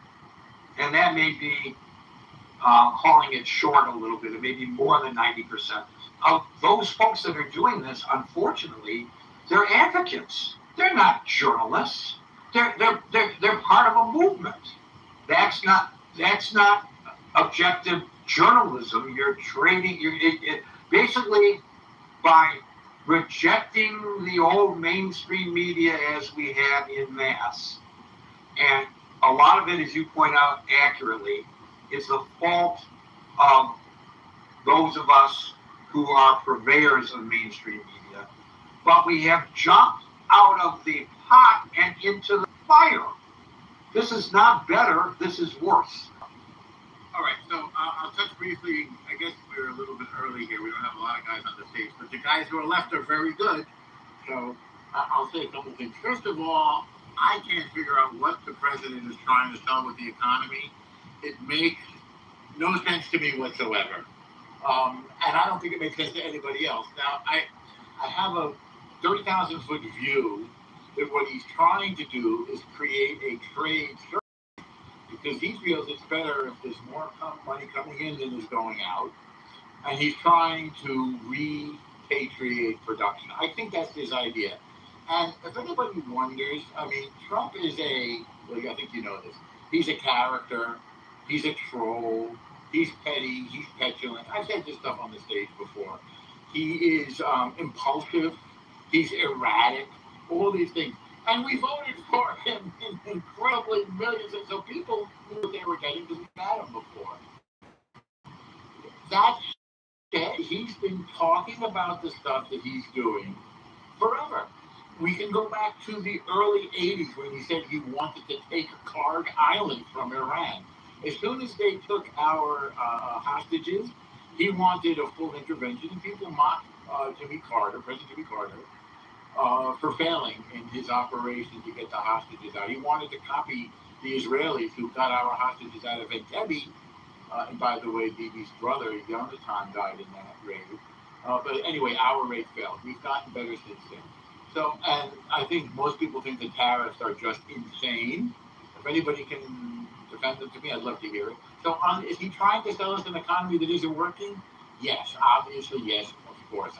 Speaker 3: and that may be calling it short a little bit. It may be more than 90%. Of those folks that are doing this, unfortunately, they're advocates. They're not journalists. They're part of a movement. That's not objective journalism. You're trading. Basically by rejecting the old mainstream media as we have in mass, and a lot of it, as you point out accurately, is the fault of those of us who are purveyors of mainstream media. But we have jumped out of the pot and into the fire. This is not better, this is worse.
Speaker 8: All right, so I'll touch briefly. I guess we're a little bit early here. We don't have a lot of guys on the stage, but the guys who are left are very good. So I'll say a couple things. First of all, I can't figure out what the president is trying to sell with the economy. It makes no sense to me whatsoever. And I don't think it makes sense to anybody else. Now, I have a 30,000-foot view that what he's trying to do is create a trade surplus because he feels it's better if there's more money coming in than is going out. And he's trying to repatriate production. I think that's his idea. And if anybody wonders, I mean, Trump is well, I think you know this. He's a character. He's a troll. He's petty. He's petulant. I've said this stuff on the stage before. He is impulsive. He's erratic. All these things. And we voted for him in incredibly millions. And so people knew what they were getting because we've had him before. That said, he's been talking about the stuff that he's doing forever. We can go back to the early 80s when he said he wanted to take Karg Island from Iran. As soon as they took our hostages, he wanted a full intervention, and people mocked President Jimmy Carter, for failing in his operation to get the hostages out. He wanted to copy the Israelis who got our hostages out of Entebbe. And by the way, Bibi's brother, Yonatan, died in that raid. But anyway, our raid failed. We've gotten better since then. So, and I think most people think the tariffs are just insane. If anybody can defend them to me, I'd love to hear it. So is he trying to sell us an economy that isn't working? Yes, obviously, yes, of course.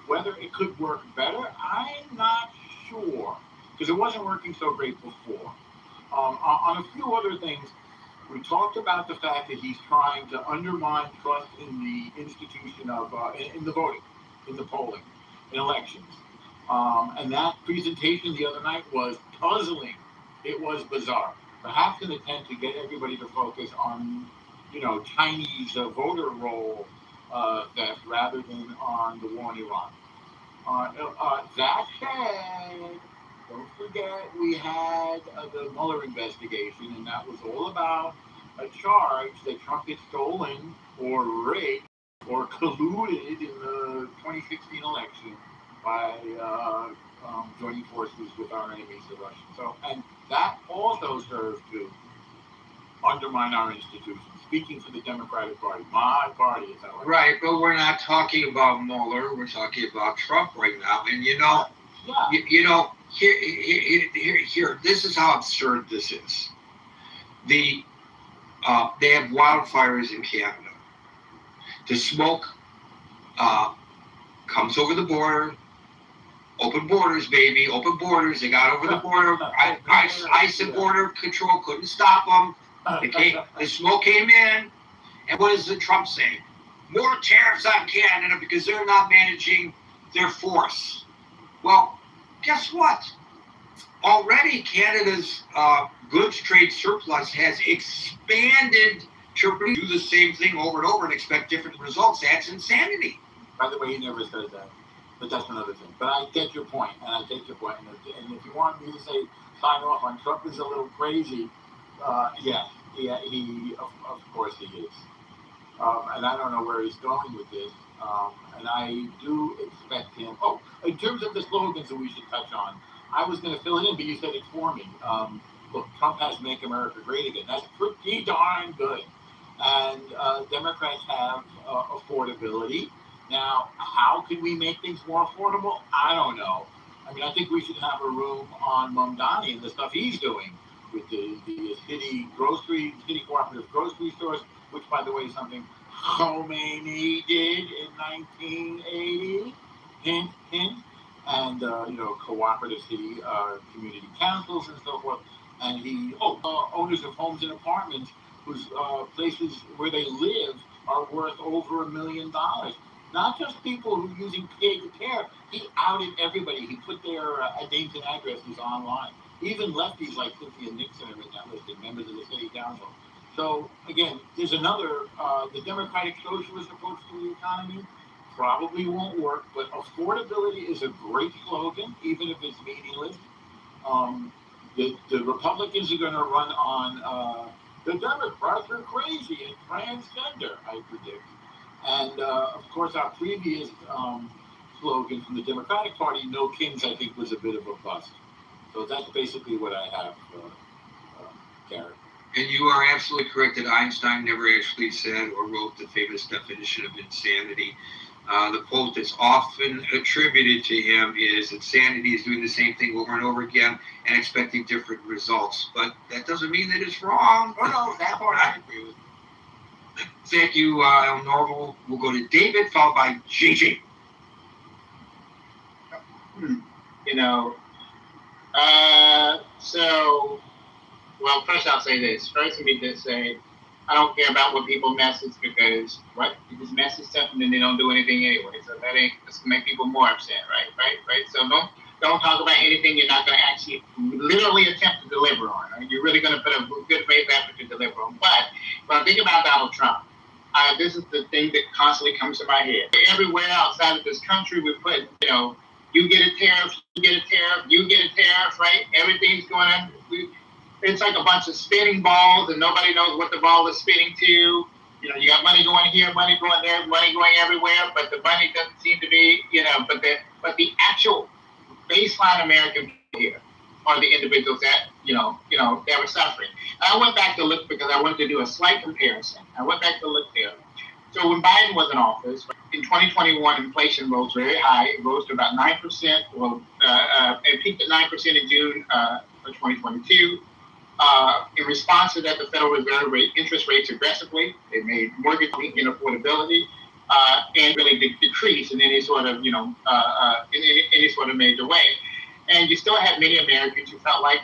Speaker 8: Whether it could work better, I'm not sure, because it wasn't working so great before. On a few other things, we talked about the fact that he's trying to undermine trust in the institution of in the voting, in the polling, in elections. And that presentation the other night was puzzling. It was bizarre. Perhaps an attempt to get everybody to focus on, Chinese voter roll theft rather than on the war in Iran. That said, don't forget we had the Mueller investigation, and that was all about a charge that Trump had stolen or rigged or colluded in the 2016 election by joining forces with our enemies, the Russians. So, and that also served to undermine our institutions. Speaking for the Democratic Party, my party is that.
Speaker 3: Right, but we're not talking about Mueller. We're talking about Trump right now. And here, this is how absurd this is. They have wildfires in Canada. The smoke comes over the border. Open borders, baby. Open borders. They got over the border. ICE and Border Control couldn't stop them. The smoke came in. And what is the Trump saying? More tariffs on Canada because they're not managing their force. Well, guess what? Already Canada's goods trade surplus has expanded to do the same thing over and over and expect different results. That's insanity.
Speaker 8: By the way, he never said that. But that's another thing. But I get your point, and I take your point. And if you want me to say sign off on Trump is a little crazy, he of course he is. And I don't know where he's going with this. And I do expect him. Oh, in terms of the slogans that we should touch on, I was going to fill it in, but you said it for me. Look, Trump has "Make America Great Again." That's pretty darn good. And Democrats have affordability. Now, how can we make things more affordable? I don't know. I mean, I think we should have a room on Mamdani and the stuff he's doing with the city cooperative grocery stores, which, by the way, is something Khomeini did in 1980. Hint, hint. And, cooperative city community councils and so forth. And owners of homes and apartments whose places where they live are worth over $1 million. Not just people who are using pay to tear. He outed everybody. He put their names and addresses online. Even lefties like Cynthia Nixon are in that list, and members of the city council. So, again, there's another, the Democratic Socialist approach to the economy probably won't work, but affordability is a great slogan, even if it's meaningless. The Republicans are going to run on the Democrats are crazy and transgender, I predict. And, of course, our previous slogan from the Democratic Party, "No Kings," I think was a bit of a bust. So that's basically what I have, Garrett.
Speaker 3: And you are absolutely correct that Einstein never actually said or wrote the famous definition of insanity. The quote that's often attributed to him is insanity is doing the same thing over and over again and expecting different results. But that doesn't mean that it's wrong.
Speaker 8: Oh, no, that part I agree with.
Speaker 3: Thank you, El Norval. We'll go to David, followed by Gigi.
Speaker 10: Well, first I'll say this. First, let me just say, I don't care about what people message because you just message stuff and then they don't do anything anyway. So that's gonna make people more upset, right? So don't talk about anything you're not gonna actually literally attempt to deliver on. Right? You're really gonna put a good faith effort to deliver on. But when I think about Donald Trump, this is the thing that constantly comes to my head. Everywhere outside of this country, we put, you get a tariff, you get a tariff, you get a tariff, right? Everything's going on. It's like a bunch of spinning balls, and nobody knows what the ball is spinning to. You got money going here, money going there, money going everywhere, but the money doesn't seem to be, but the actual baseline American people here are the individuals that, that were suffering. And I went back to look because I wanted to do a slight comparison. I went back to look there. So when Biden was in office, in 2021, inflation rose very high. It rose to about 9%. Well, it peaked at 9% in June of 2022. In response to that, the Federal Reserve raised interest rates aggressively. They made mortgage and affordability and really decrease in any sort of, in any sort of major way. And you still had many Americans who felt like,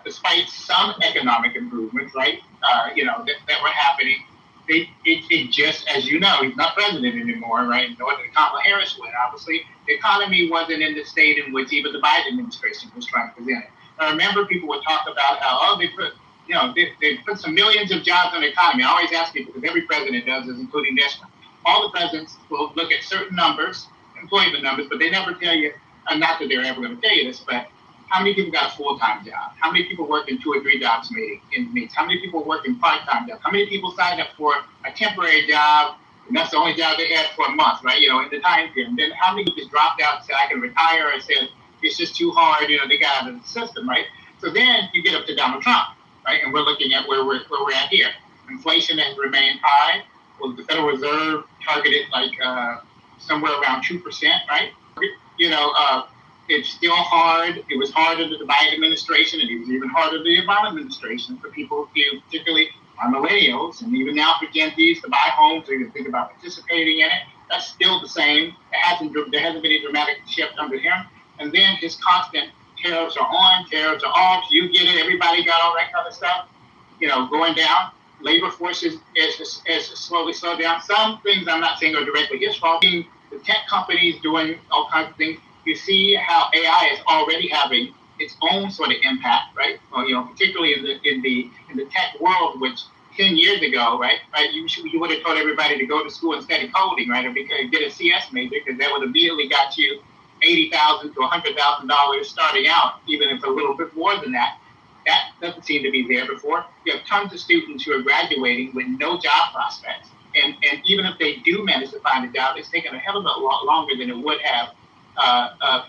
Speaker 10: despite some economic improvements, right, that were happening, it just, as you know, he's not president anymore, right? Nor did Kamala Harris win, obviously. The economy wasn't in the state in which even the Biden administration was trying to present it. I remember people would talk about how, they put some millions of jobs in the economy. I always ask people, because every president does this, including this one. All the presidents will look at certain numbers, employment numbers, but they never tell you, not that they're ever going to tell you this, but how many people got a full-time job? How many people work in 2 or 3 jobs meets? How many people work in part-time jobs? How many people signed up for a temporary job, and that's the only job they had for a month, right? In the time period. And then how many just dropped out and said, I can retire, and said, it's just too hard, they got out of the system, right? So then you get up to Donald Trump, right? And we're looking at where we're at here. Inflation has remained high. Well, the Federal Reserve targeted somewhere around 2%, right? It's still hard. It was hard under the Biden administration, and it was even harder under the Obama administration for people, particularly our millennials, and even now for Gen Zs to buy homes or even think about participating in it. That's still the same. There hasn't been a dramatic shift under him. And then his constant tariffs are on, tariffs are off. You get it. Everybody got all that kind of stuff. Going down. Labor force is slowly slowed down. Some things I'm not saying are directly his fault. The tech companies doing all kinds of things. You see how AI is already having its own sort of impact, right? Well, particularly in the tech world, which 10 years ago, right? You would have told everybody to go to school and study coding, right, or get a CS major, because that would immediately got you $80,000 to $100,000 starting out, even if a little bit more than that. That doesn't seem to be there before. You have tons of students who are graduating with no job prospects, and even if they do manage to find a job, it's taken a hell of a lot longer than it would have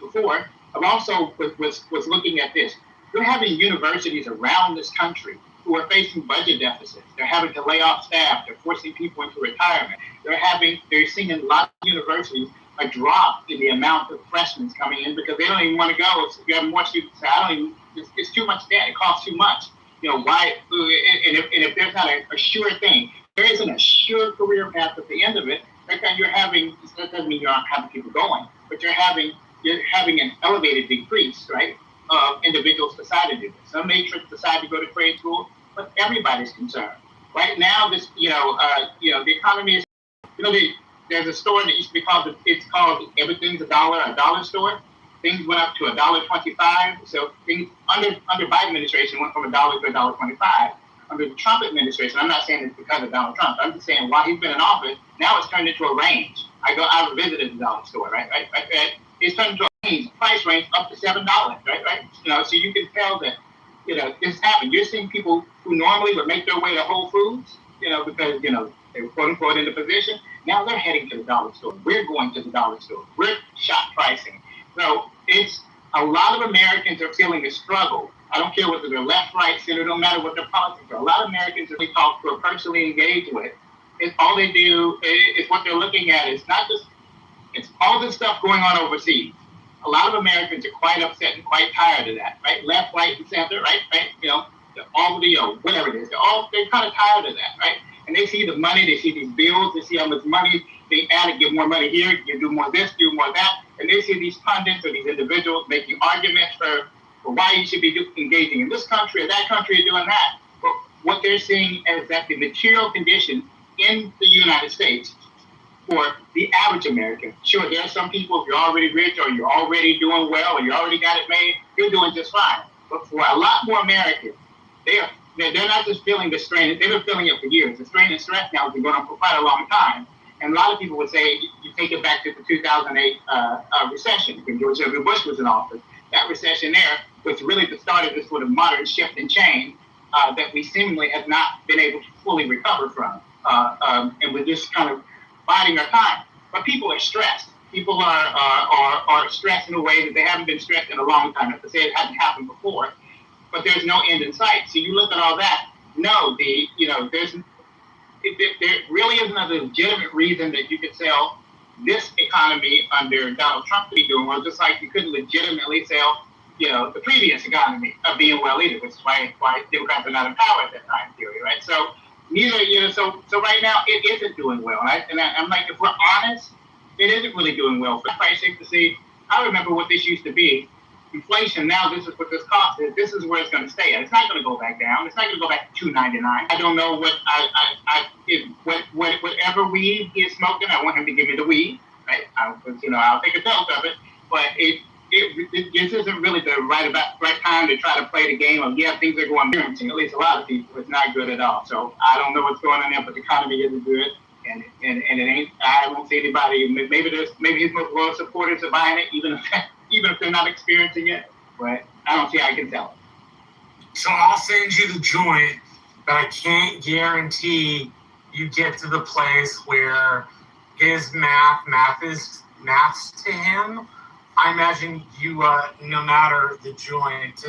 Speaker 10: before. I'm also was looking at this. You're having universities around this country who are facing budget deficits. They're having to lay off staff. They're forcing people into retirement. They're seeing in a lot of universities a drop in the amount of freshmen coming in because they don't even want to go. So you have more students say, it's too much debt. It costs too much. Why? And if there's not a sure thing, there isn't a sure career path at the end of it. That doesn't mean you aren't having people going, but you're having an elevated decrease, right, of individuals decide to do this. Some may decide to go to trade school, but everybody's concerned. Right now, the economy is, there's a store that used to be called, it's called Everything's a Dollar store. Things went up to $1.25. So things under Biden administration went from $1 to $1.25. Under the Trump administration, I'm not saying it's because of Donald Trump. I'm just saying while he's been in office, now it's turned into a range. I visited the dollar store, right? It's turned into a range, price range up to $7, right? So you can tell that, this happened. You're seeing people who normally would make their way to Whole Foods, because, they were quote unquote in the position. Now they're heading to the dollar store. We're going to the dollar store. We're shop pricing. So it's a lot of Americans are feeling a struggle. I don't care whether they're left, right, center, no matter what their politics are. A lot of Americans that we talk to or personally engage with, all they do is what they're looking at. It's all this stuff going on overseas. A lot of Americans are quite upset and quite tired of that, right? Left, right, and center, right? All the whatever it is. They're kind of tired of that, right? And they see the money, they see these bills, they see how much money they add and give more money here, you do more this, do more that, and they see these pundits or these individuals making arguments for why you should be engaging in this country or that country or doing that. But what they're seeing is that the material conditions in the United States for the average American, sure, there are some people, if you're already rich or you're already doing well or you already got it made, you're doing just fine. But for a lot more Americans, they're not just feeling the strain, they've been feeling it for years. The strain and stress now has been going on for quite a long time. And a lot of people would say, you take it back to the 2008 recession, when George W. Bush was in office. That recession there was really the start of this sort of modern shift and change that we seemingly have not been able to fully recover from. And we're just kind of biding our time. But people are stressed. People are stressed in a way that they haven't been stressed in a long time. Not to say it hasn't happened before, but there's no end in sight. So you look at all that. No, there really isn't a legitimate reason that you could sell this economy under Donald Trump to be doing well, just like you couldn't legitimately sell the previous economy of being well either, which is why Democrats are not in power at that time, theory, right? So neither, so right now it isn't doing well. I'm like, if we're honest, it isn't really doing well. For price to see, I remember what this used to be. Inflation, now this is what this cost is. This is where it's going to stay at. It's not going to go back down. It's not going to go back to $2.99. I don't know whatever weed he is smoking, I want him to give me the weed, right? I'll take a dose of it, but this isn't really the right time to try to play the game of, things are going parenting. At least a lot of people, it's not good at all. So I don't know what's going on there, but the economy isn't good. And it ain't, I won't see anybody, maybe his most loyal supporters are buying it, even if they're not experiencing it, but I don't see how I can tell.
Speaker 4: So I'll send you the joint, but I can't guarantee you get to the place where his maths to him. I imagine you, no matter the joint,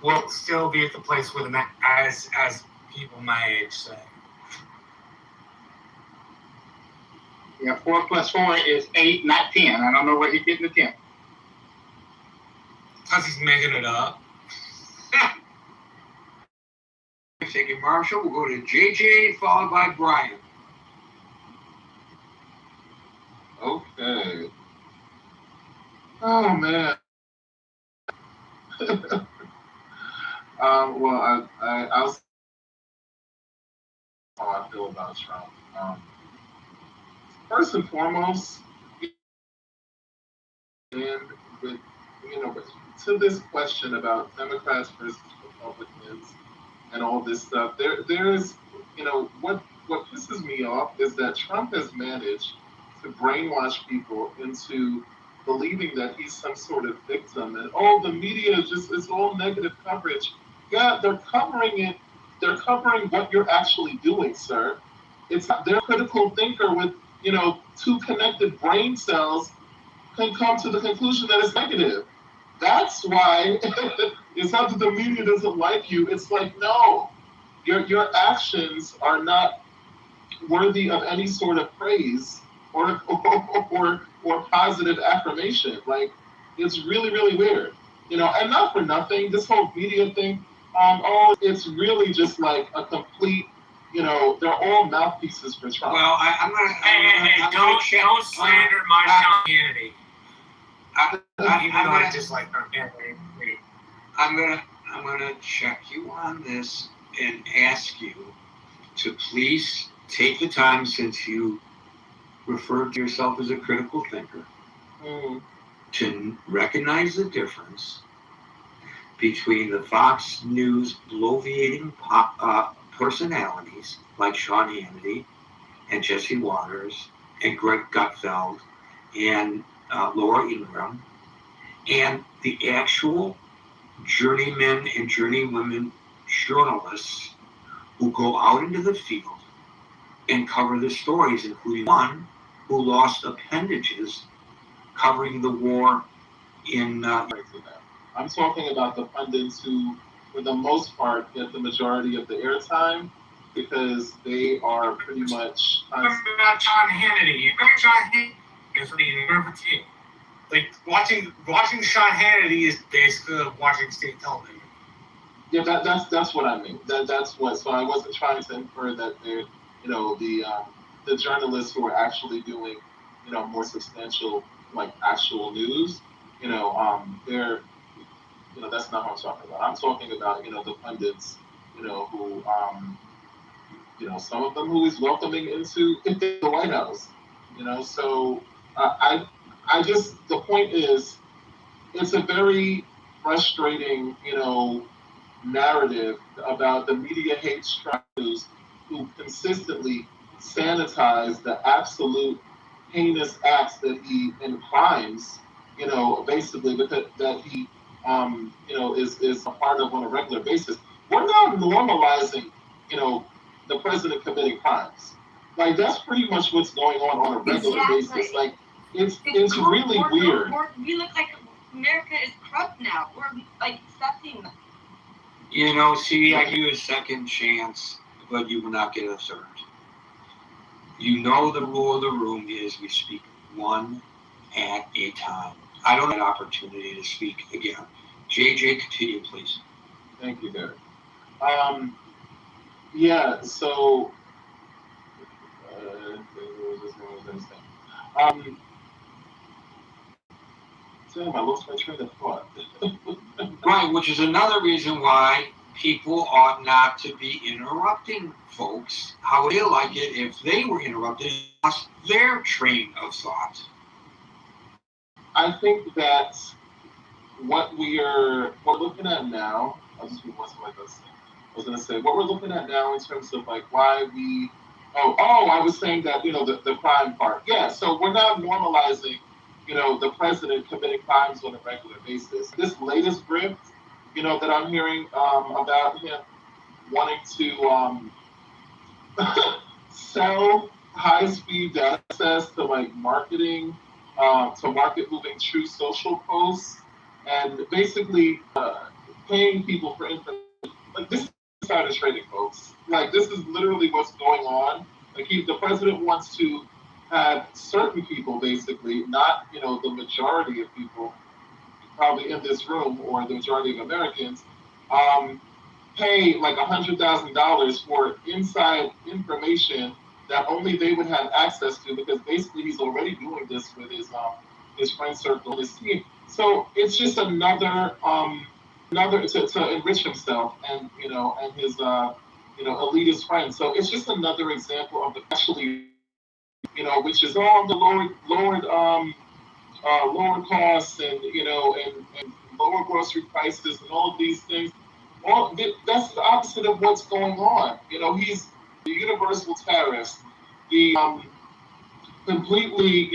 Speaker 4: will still be at the place where the as people my age say.
Speaker 10: Yeah, 4 plus 4 is 8, not 10. I don't know where he's getting the 10.
Speaker 4: Because he's making it up.
Speaker 3: Thank you, Marshall. We'll go to JJ, followed by Brian.
Speaker 2: Okay. Oh man. Well, I'll say how I feel about Trump. First and foremost, and with to this question about Democrats versus Republicans and all this stuff, there is what pisses me off is that Trump has managed to brainwash people into believing that he's some sort of victim and the media it's all negative coverage. Yeah, they're covering it. They're covering what you're actually doing, sir. It's they're a critical thinker with 2 connected brain cells can come to the conclusion that it's negative. That's why it's not that the media doesn't like you. It's like, no, your actions are not worthy of any sort of praise or positive affirmation. Like, it's really, really weird. And not for nothing, this whole media thing, it's really just like a complete, they're all mouthpieces for Trump.
Speaker 4: Well, don't slander my Sean Hannity. I dislike Hannity.
Speaker 3: I'm gonna check you on this and ask you to please take the time, since you referred to yourself as a critical thinker, to recognize the difference between the Fox News bloviating personalities like Sean Hannity and Jesse Waters and Greg Gutfeld and Laura Ingraham, and the actual journeymen and journeywomen journalists who go out into the field and cover the stories, including one who lost appendages covering the war in...
Speaker 2: I'm talking about the pundits who, for the most part, get the majority of the airtime because they are pretty much...
Speaker 4: about Sean Hannity. Sean Hannity is the number 2. Like, watching Sean Hannity is basically like watching state television.
Speaker 2: Yeah, that's what I mean. That's what. So I wasn't trying to infer that they're, the journalists who are actually doing, more substantial, like, actual news, they're, that's not what I'm talking about. I'm talking about, the pundits, who, some of them who is welcoming into the White House, So I just, the point is, it's a very frustrating, narrative about the media hates Trump news who consistently sanitize the absolute heinous acts that he and crimes, basically that he is a part of on a regular basis. We're not normalizing, the president committing crimes. Like, that's pretty much what's going on a regular basis. Like, it's really weird.
Speaker 9: We look like America is corrupt now. We're like accepting them.
Speaker 3: See, I give you a second chance, but you will not get a third. The rule of the room is we speak one at a time. I don't have an opportunity to speak again. JJ, continue, please.
Speaker 11: Thank you, Derek. Yeah, so damn, I lost my train of thought.
Speaker 3: Right, which is another reason why people ought not to be interrupting folks how they like it if they were interrupted and lost their train of thought.
Speaker 11: I think that what we're looking at now, I'll just read one thing like this. I was gonna say what we're looking at now in terms of like why we I was saying that, the crime part. Yeah, so we're now normalizing, the president committing crimes on a regular basis. This latest grift, that I'm hearing about him wanting to sell high-speed data access to like marketing, to market moving true social posts, and basically paying people for information. Like this is insider trading, folks. Like this is literally what's going on. Like the president wants to have certain people, basically, not the majority of people, probably in this room or the majority of Americans, pay like $100,000 for inside information that only they would have access to, because basically he's already doing this with his friend circle, his team. So it's just another to enrich himself and his elitist friends. So it's just another example of the actually which is all the lower costs and and lower grocery prices and all of these things. That's the opposite of what's going on. He's the universal tariffs, the completely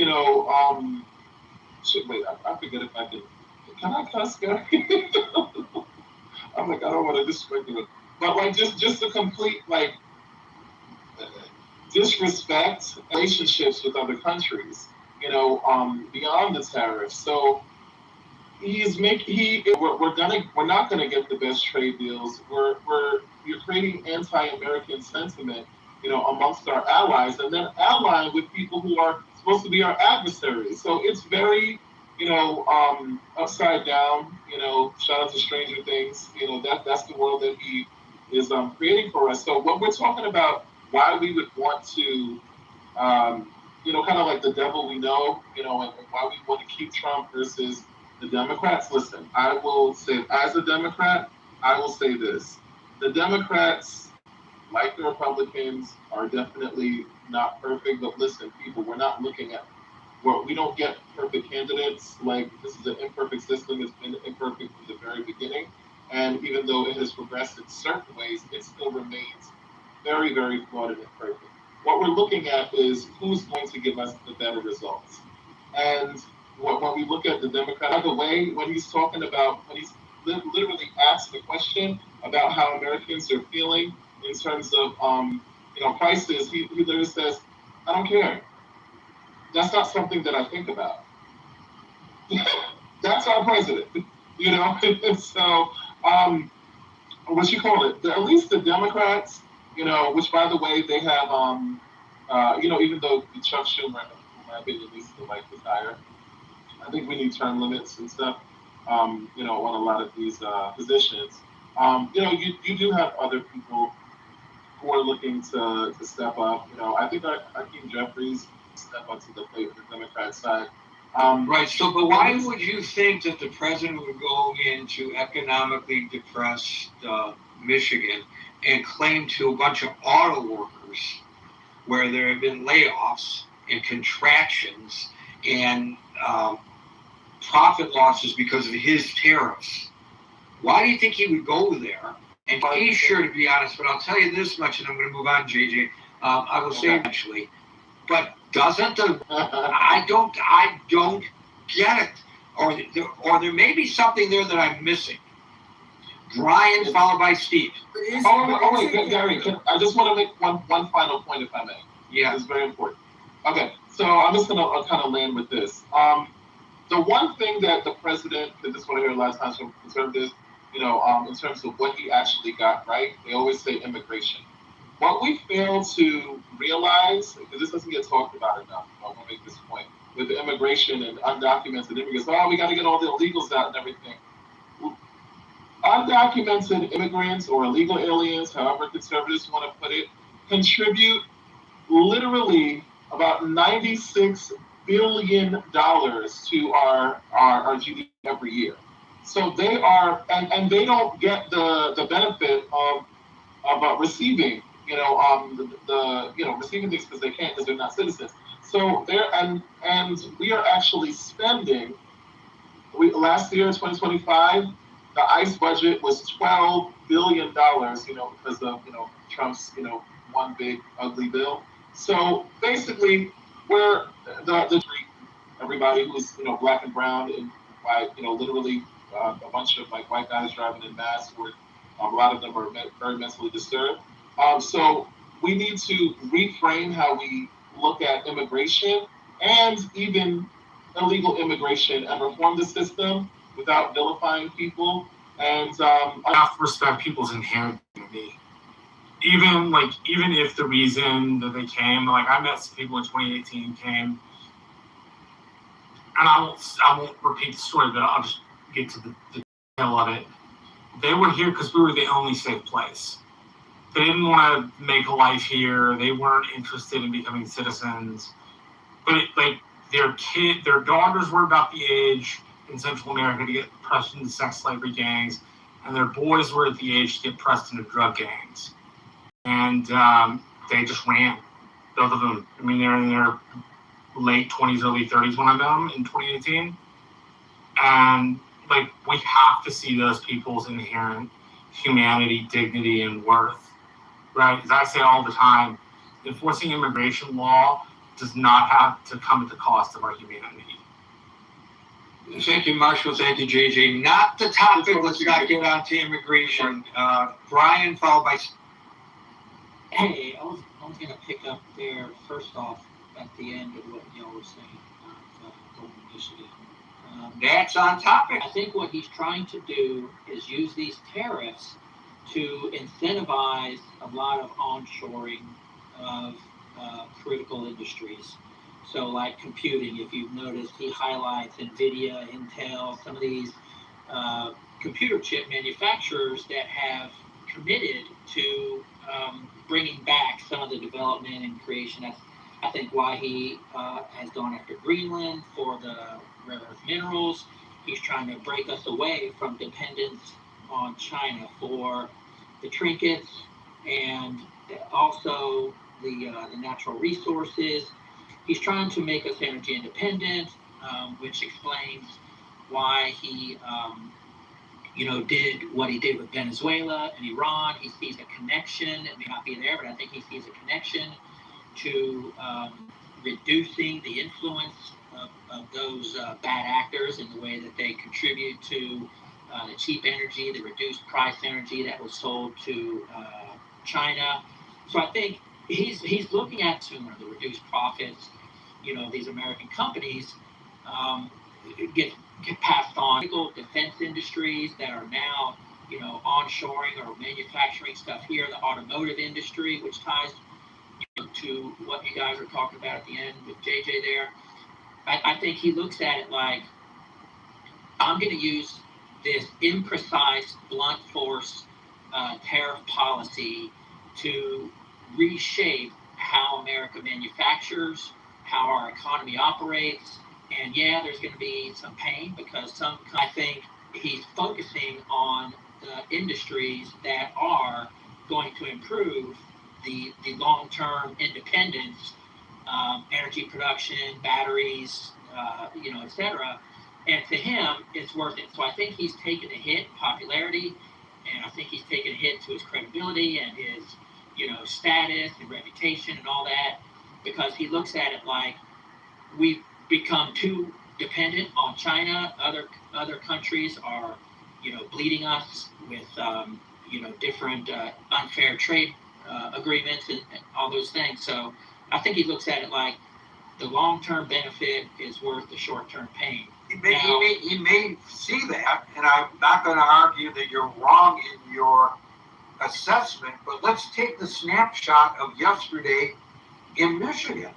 Speaker 11: shit. Wait, I forget if I can. Can I cuss, Gary? I'm like, I don't want to disrespect it, but like just a complete like disrespect relationships with other countries. Beyond the tariffs. So we're not gonna get the best trade deals. You're creating anti-American sentiment, amongst our allies, and then allying with people who are supposed to be our adversaries. So it's very, upside down. Shout out to Stranger Things. That's the world that he is creating for us. So what we're talking about, why we would want to, kind of like the devil we know, and why we want to keep Trump versus the Democrats. Listen, I will say, as a Democrat, I will say this: the Democrats, like the Republicans, are definitely not perfect. But listen, people, we're not looking at we don't get perfect candidates. Like, this is an imperfect system. It's been imperfect from the very beginning, and even though it has progressed in certain ways, it still remains very, very flawed and imperfect. What we're looking at is who's going to give us the better results. And when we look at the Democrat, by the way, when he's literally asked the question about how Americans are feeling in terms of prices, he literally says, "I don't care. That's not something that I think about." That's our president, So, what you call it? At least the Democrats, which by the way they have, even though Chuck Schumer, in my opinion, needs to like retire, I think we need term limits and stuff, on a lot of these positions. You do have other people who are looking to step up. I think Hakeem Jeffries step up to the plate with the Democrat side.
Speaker 3: Right. So, but why would you think that the president would go into economically depressed Michigan and claim to a bunch of auto workers where there have been layoffs and contractions and profit losses because of his tariffs? Why do you think he would go there? And he's sure to be honest, but I'll tell you this much, and I'm going to move on, JJ. I will say eventually, but doesn't the I don't get it, or there may be something there that I'm missing. Brian followed by Steve.
Speaker 11: Wait, Gary, I just want to make one final point, if I may.
Speaker 3: Yeah,
Speaker 11: it's very important. Okay, so I'm just going to kind of land with this. The one thing that the president, because this is what I hear a lot of times from conservatives, in terms of what he actually got right, they always say immigration. What we fail to realize, because this doesn't get talked about enough, I want to make this point, with the immigration and undocumented immigrants. Oh, we got to get all the illegals out and everything. Undocumented immigrants or illegal aliens, however conservatives want to put it, contribute literally about $96 billion to our GDP every year. So they are, and they don't get the benefit of receiving, receiving things because they can't because they're not citizens. So and we are actually spending. Last year, 2025, the ICE budget was $12 billion. Because of Trump's one big ugly bill. So basically, we're the everybody who's black and brown and white, literally a bunch of like white guys driving in masks. Where a lot of them are very mentally disturbed. So we need to reframe how we look at immigration and even illegal immigration and reform the system without vilifying people. And
Speaker 4: I have to respect people's inherent dignity. Even if the reason that they came, like I met some people in 2018 came, and I won't repeat the story, but I'll just get to the detail of it. They were here because we were the only safe place. They didn't want to make a life here. They weren't interested in becoming citizens. But their daughters were about the age in Central America to get pressed into sex slavery gangs, and their boys were at the age to get pressed into drug gangs. And they just ran, both of them. I mean, they're in their late 20s, early 30s when I met them in 2018. And we have to see those people's inherent humanity, dignity, and worth, right? As I say all the time, enforcing immigration law does not have to come at the cost of our humanity.
Speaker 3: Thank you, Marshall. Thank you, JJ. Not the topic. Let's not get on to immigration. Brian, followed by...
Speaker 12: Hey, I was going to pick up there first off at the end of what y'all were saying about Golden Michigan.
Speaker 3: That's on topic.
Speaker 12: I think what he's trying to do is use these tariffs to incentivize a lot of onshoring of critical industries. So like computing, if you've noticed, he highlights NVIDIA, Intel, some of these computer chip manufacturers that have committed to bringing back some of the development and creation. That's, I think, why he has gone after Greenland for the rare earth minerals. He's trying to break us away from dependence on China for the trinkets and also the natural resources. He's trying to make us energy independent, which explains why he did what he did with Venezuela and Iran. He sees a connection. It may not be there, but I think he sees a connection to reducing the influence of those bad actors in the way that they contribute to the cheap energy, the reduced price energy that was sold to China. So I think he's looking at the reduced profits. These American companies get passed on. Defense industries that are now, onshoring or manufacturing stuff here. The automotive industry, which ties to what you guys are talking about at the end with JJ there. I think he looks at it like, I'm going to use this imprecise, blunt force tariff policy to reshape how America manufactures, how our economy operates. And yeah, there's going to be some pain because I think he's focusing on the industries that are going to improve the long-term independence, energy production, batteries, et cetera. And to him, it's worth it. So I think he's taken a hit in popularity, and I think he's taken a hit to his credibility and his, status and reputation and all that, because he looks at it like we've become too dependent on China. Other countries are, bleeding us with, different unfair trade agreements and all those things. So I think he looks at it like the long-term benefit is worth the short-term pain.
Speaker 3: He may see that, and I'm not going to argue that you're wrong in your assessment, but let's take the snapshot of yesterday in Michigan.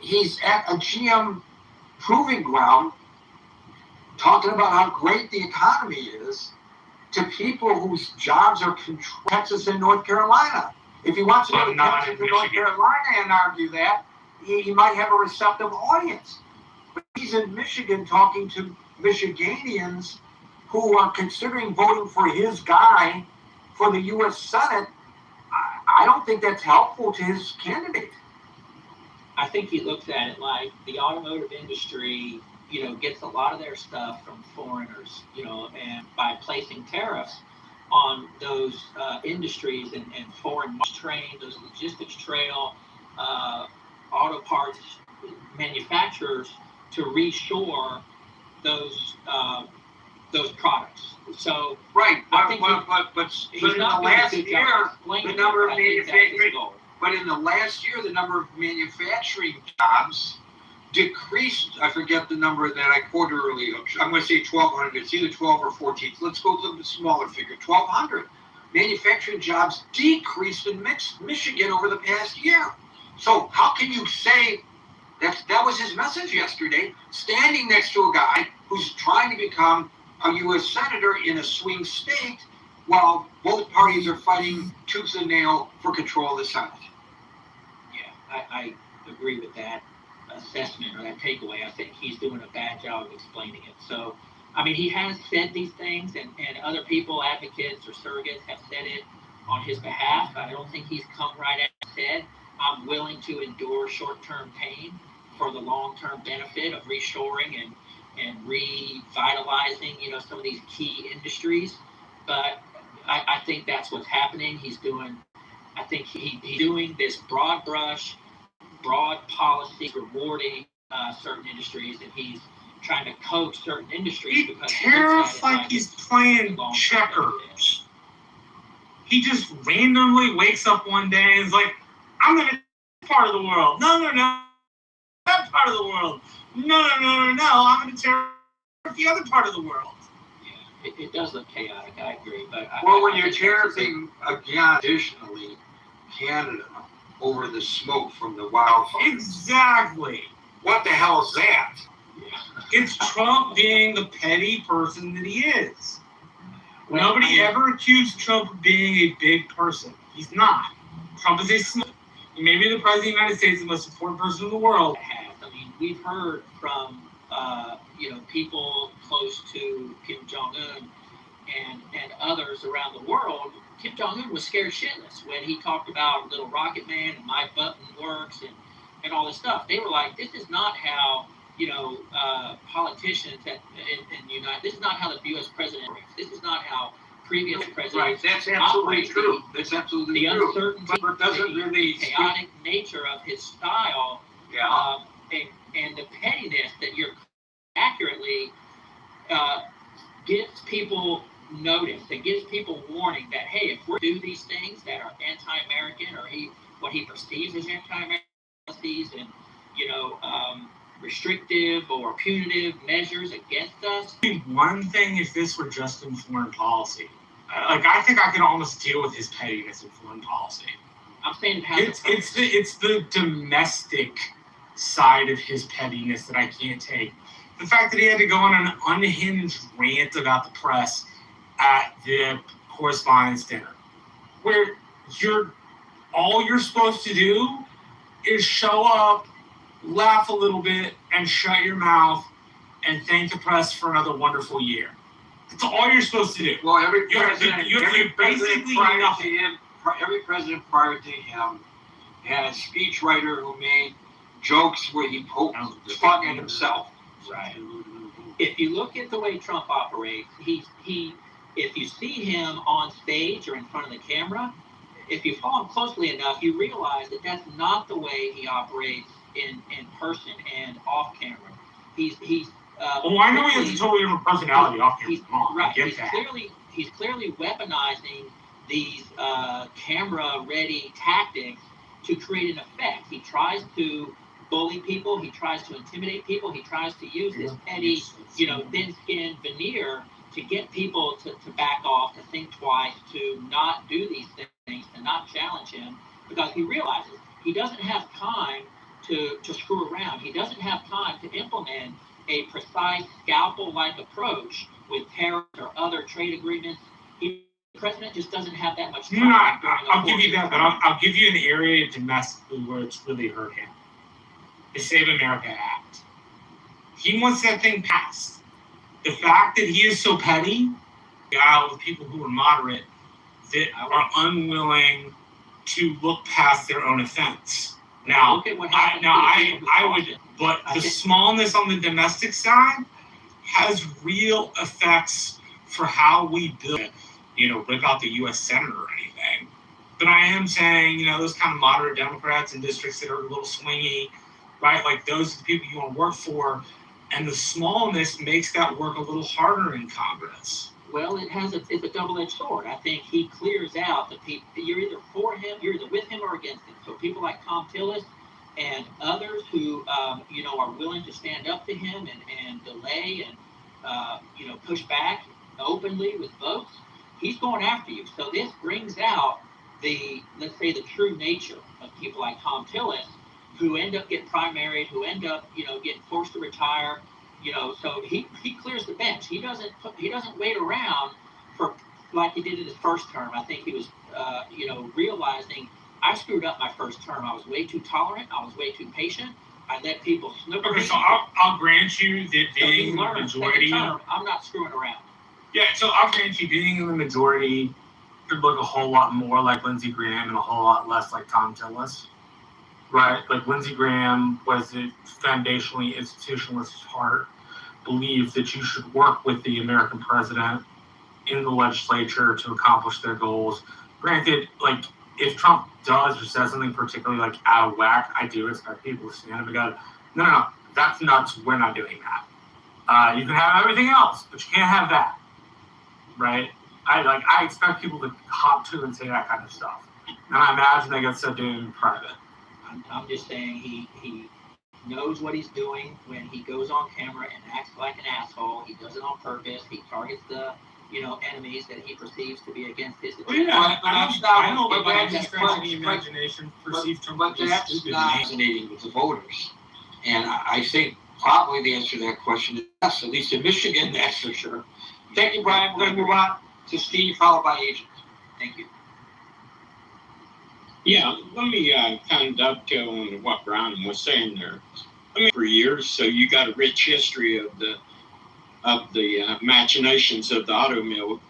Speaker 3: He's at a GM proving ground talking about how great the economy is to people whose jobs are Texas and North Carolina. If he wants to go to Texas and North Carolina and argue that, he might have a receptive audience. But he's in Michigan talking to Michiganians who are considering voting for his guy for the U.S. Senate. I don't think that's helpful to his candidate.
Speaker 12: I think he looks at it like the automotive industry, gets a lot of their stuff from foreigners, and by placing tariffs on those industries and foreign train, those logistics trail, auto parts manufacturers to reshore those products. So
Speaker 3: right,
Speaker 12: I think
Speaker 3: but in the last year, the number of manufacturing. But in the last year, the number of manufacturing jobs decreased. I forget the number that I quoted earlier. I'm going to say 1,200. It's either 12 or 14. Let's go to the smaller figure. 1,200 manufacturing jobs decreased in Michigan over the past year. So how can you say that was his message yesterday, standing next to a guy who's trying to become a U.S. senator in a swing state while both parties are fighting tooth and nail for control of the Senate?
Speaker 12: I agree with that assessment or that takeaway. I think he's doing a bad job of explaining it. So, I mean, he has said these things, and other people, advocates or surrogates, have said it on his behalf. I don't think he's come right out and said, I'm willing to endure short-term pain for the long-term benefit of reshoring and revitalizing, some of these key industries. But I think that's what's happening. He's doing this broad brush, broad policy rewarding certain industries, and he's trying to coach certain industries because
Speaker 4: tariffs like he's playing checkers. He just randomly wakes up one day and is like, I'm going to part of the world. No, that part of the world. No, I'm going to tear the other part of the world.
Speaker 12: It does look chaotic, I agree. But
Speaker 3: when you're tariffing again, additionally, Canada over the smoke from the wildfires.
Speaker 4: Exactly.
Speaker 3: What the hell is that?
Speaker 4: It's Trump being the petty person that he is. Nobody ever accused Trump of being a big person. He's not. Trump is a small. He may be the president of the United States, the most important person in the world.
Speaker 12: I mean, we've heard from people close to Kim Jong-un and others around the world. Kim Jong-un was scared shitless when he talked about Little Rocket Man and My Button Works and all this stuff. They were like, this is not how, politicians in the United, this is not how the U.S. president works. This is not how previous presidents
Speaker 3: Right, that's absolutely true. That's absolutely true.
Speaker 12: The uncertainty,
Speaker 3: but doesn't really
Speaker 12: chaotic nature of his style, and the pettiness that you're accurately gives people notice. It gives people warning that, hey, if we do these things that are anti-American or what he perceives as anti-American policies and restrictive or punitive measures against us.
Speaker 4: One thing if this were just in foreign policy. I think I can almost deal with his pettiness in foreign policy.
Speaker 12: I'm saying
Speaker 4: it's the domestic side of his pettiness that I can't take. The fact that he had to go on an unhinged rant about the press at the correspondence dinner, where all you're supposed to do is show up, laugh a little bit, and shut your mouth, and thank the press for another wonderful year. That's all you're supposed to do.
Speaker 3: Well, every president prior to him had a speechwriter who made jokes where he poked fun at himself.
Speaker 12: Right. If you look at the way Trump operates, he if you see him on stage or in front of the camera, if you follow him closely enough, you realize that that's not the way he operates in person and off camera.
Speaker 4: I know he has a totally different personality off camera.
Speaker 12: Right. He's clearly weaponizing these camera-ready tactics to create an effect. He tries to bully people. He tries to intimidate people. He tries to use this petty, thin-skinned veneer to get people to back off, to think twice, to not do these things, to not challenge him, because he realizes he doesn't have time to screw around. He doesn't have time to implement a precise scalpel-like approach with tariffs or other trade agreements. The president just doesn't have that much time.
Speaker 4: No, I'll give you that, but I'll give you an area domestically where it's really hurt him. The Save America Act. He wants that thing passed. The fact that he is so petty, with people who are moderate, that are unwilling to look past their own offense. Now,
Speaker 12: look at what
Speaker 4: I would, but the smallness on the domestic side has real effects for how we build, rip out the U.S. Senate or anything. But I am saying, those kind of moderate Democrats in districts that are a little swingy, right? Like those are the people you want to work for. And the smallness makes that work a little harder in Congress.
Speaker 12: Well, it's a double-edged sword. I think he clears out the people. You're either for him, you're either with him or against him. So people like Tom Tillis and others who, are willing to stand up to him and delay and, push back openly with votes, he's going after you. So this brings out let's say the true nature of people like Tom Tillis, who end up getting primaried, who end up, getting forced to retire. So he clears the bench. He doesn't wait around for like he did in his first term. I think he was, realizing I screwed up my first term. I was way too tolerant. I was way too patient. I let people snooker.
Speaker 4: Okay, so I'll grant you that being in the majority.
Speaker 12: I'm not screwing around.
Speaker 4: Yeah, so I'll grant you being in the majority could look a whole lot more like Lindsey Graham and a whole lot less like Tom Tillis. Right, like Lindsey Graham was a foundationally institutionalist heart, believed that you should work with the American president in the legislature to accomplish their goals. Granted, like if Trump does or says something particularly like out of whack, I do expect people to stand up and go, no, that's nuts. We're not doing that. You can have everything else, but you can't have that. Right? I expect people to hop to and say that kind of stuff, and I imagine they get so doing in private.
Speaker 12: I'm just saying he knows what he's doing when he goes on camera and acts like an asshole. He does it on purpose. He targets the enemies that he perceives to be against his agenda.
Speaker 4: Yeah, I know, but that's stretching the imagination. Perceived Trump
Speaker 3: but that's not resonating with the voters. And I think probably the answer to that question is yes, at least in Michigan, that's for sure. Thank you, Brian. We're going to move on to Steve, followed by Agent. Thank you.
Speaker 13: Yeah, let me kind of dovetail on what Brian was saying there. For years, so you got a rich history of the machinations of the automobile.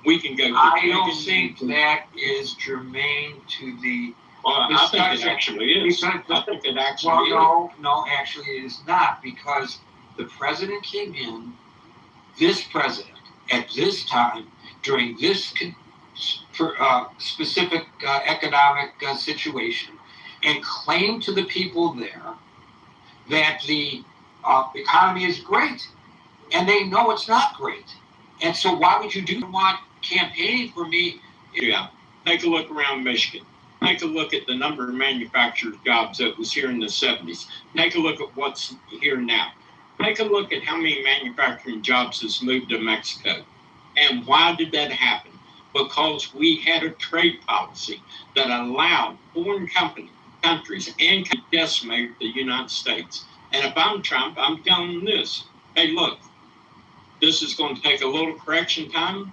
Speaker 13: We can go.
Speaker 3: I don't think that is germane to the.
Speaker 13: Well, I think it actually is. I think it actually is.
Speaker 3: No, actually it is not, because the president came in, this president, at this time, during this specific economic situation, and claimed to the people there that the economy is great, and they know it's not great. And so why would you want campaigning for me?
Speaker 13: Yeah, take a look around Michigan. Take a look at the number of manufactured jobs that was here in the 70s. Take a look at what's here now. Take a look at how many manufacturing jobs has moved to Mexico. And why did that happen? Because we had a trade policy that allowed foreign countries and to decimate the United States. And if I'm Trump, I'm telling them this. Hey, look, this is going to take a little correction time.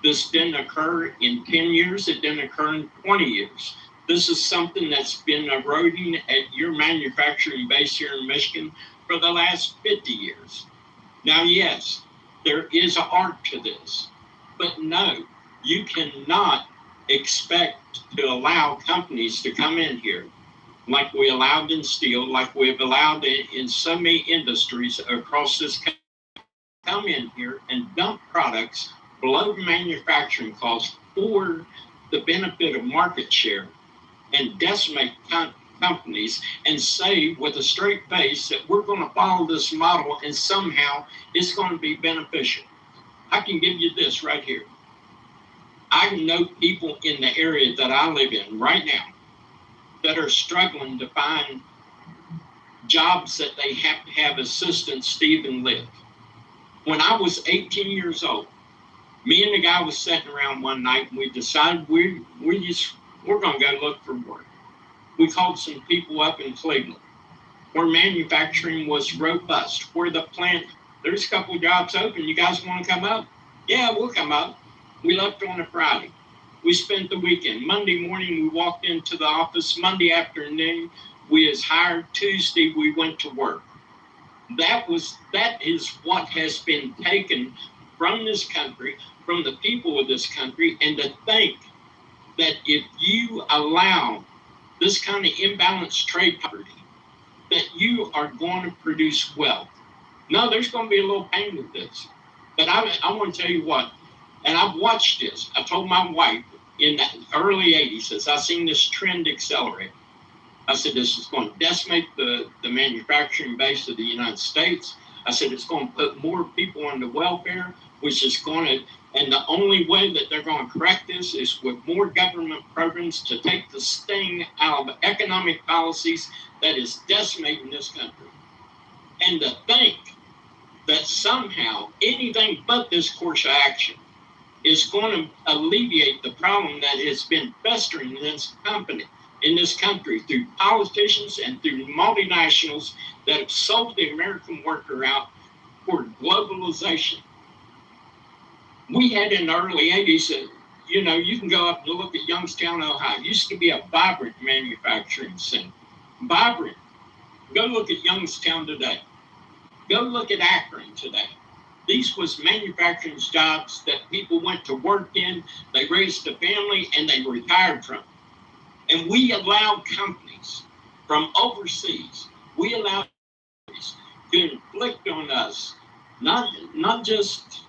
Speaker 13: This didn't occur in 10 years. It didn't occur in 20 years. This is something that's been eroding at your manufacturing base here in Michigan for the last 50 years. Now, yes, there is an art to this, but no, you cannot expect to allow companies to come in here like we allowed in steel, like we've allowed in so many industries across this country, come in here and dump products below manufacturing costs for the benefit of market share and decimate companies and say with a straight face that we're going to follow this model and somehow it's going to be beneficial. I can give you this right here. I know people in the area that I live in right now that are struggling to find jobs that they have to have assistants to even live. When I was 18 years old, me and the guy was sitting around one night and we decided we're going to go look for work. We called some people up in Cleveland where manufacturing was robust, where the plant, there's a couple jobs open. You guys want to come up? Yeah, we'll come up. We left on a Friday. We spent the weekend. Monday morning, we walked into the office. Monday afternoon, we was hired. Tuesday, we went to work. That is what has been taken from this country, from the people of this country, and to think that if you allow this kind of imbalanced trade property, that you are going to produce wealth. No, there's going to be a little pain with this. But I want to tell you what, and I've watched this. I told my wife in the early 80s, as I seen this trend accelerate, I said, this is going to decimate the manufacturing base of the United States. I said, it's going to put more people on the welfare, which is going to, and the only way that they're going to correct this is with more government programs to take the sting out of economic policies that is decimating this country. And to think that somehow anything but this course of action is going to alleviate the problem that has been festering in this country through politicians and through multinationals that have sold the American worker out for globalization. We had in the early 80s, you can go up and look at Youngstown, Ohio. It used to be a vibrant manufacturing center. Vibrant. Go look at Youngstown today. Go look at Akron today. These was manufacturing jobs that people went to work in, they raised a family, and they retired from. And we allowed companies from overseas, we allowed companies to inflict on us, not just,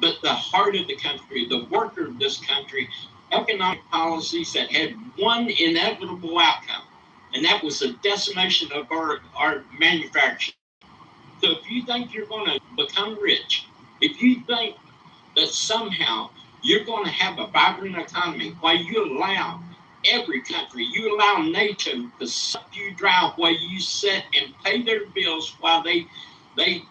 Speaker 13: but the heart of the country, the worker of this country, economic policies that had one inevitable outcome, and that was the decimation of our manufacturing. So if you think you're going to become rich, if you think that somehow you're going to have a vibrant economy while you allow every country, you allow NATO to suck you dry while you sit and pay their bills while they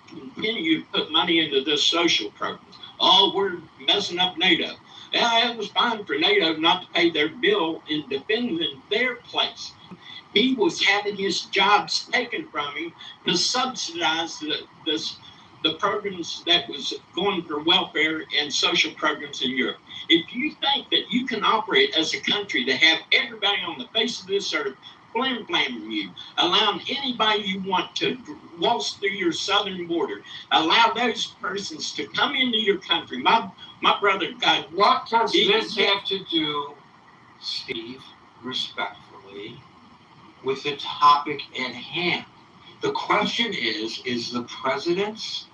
Speaker 13: continue to put money into this social programs. Oh, we're messing up NATO. Yeah, it was fine for NATO not to pay their bill in defending their place. He was having his jobs taken from him to subsidize the programs that was going for welfare and social programs in Europe. If you think that you can operate as a country to have everybody on the face of this earth flam-flamming you, allowing anybody you want to waltz through your southern border, allow those persons to come into your country. My brother, God,
Speaker 3: what does this have to do, Steve, respectfully, with the topic at hand? The question is the president's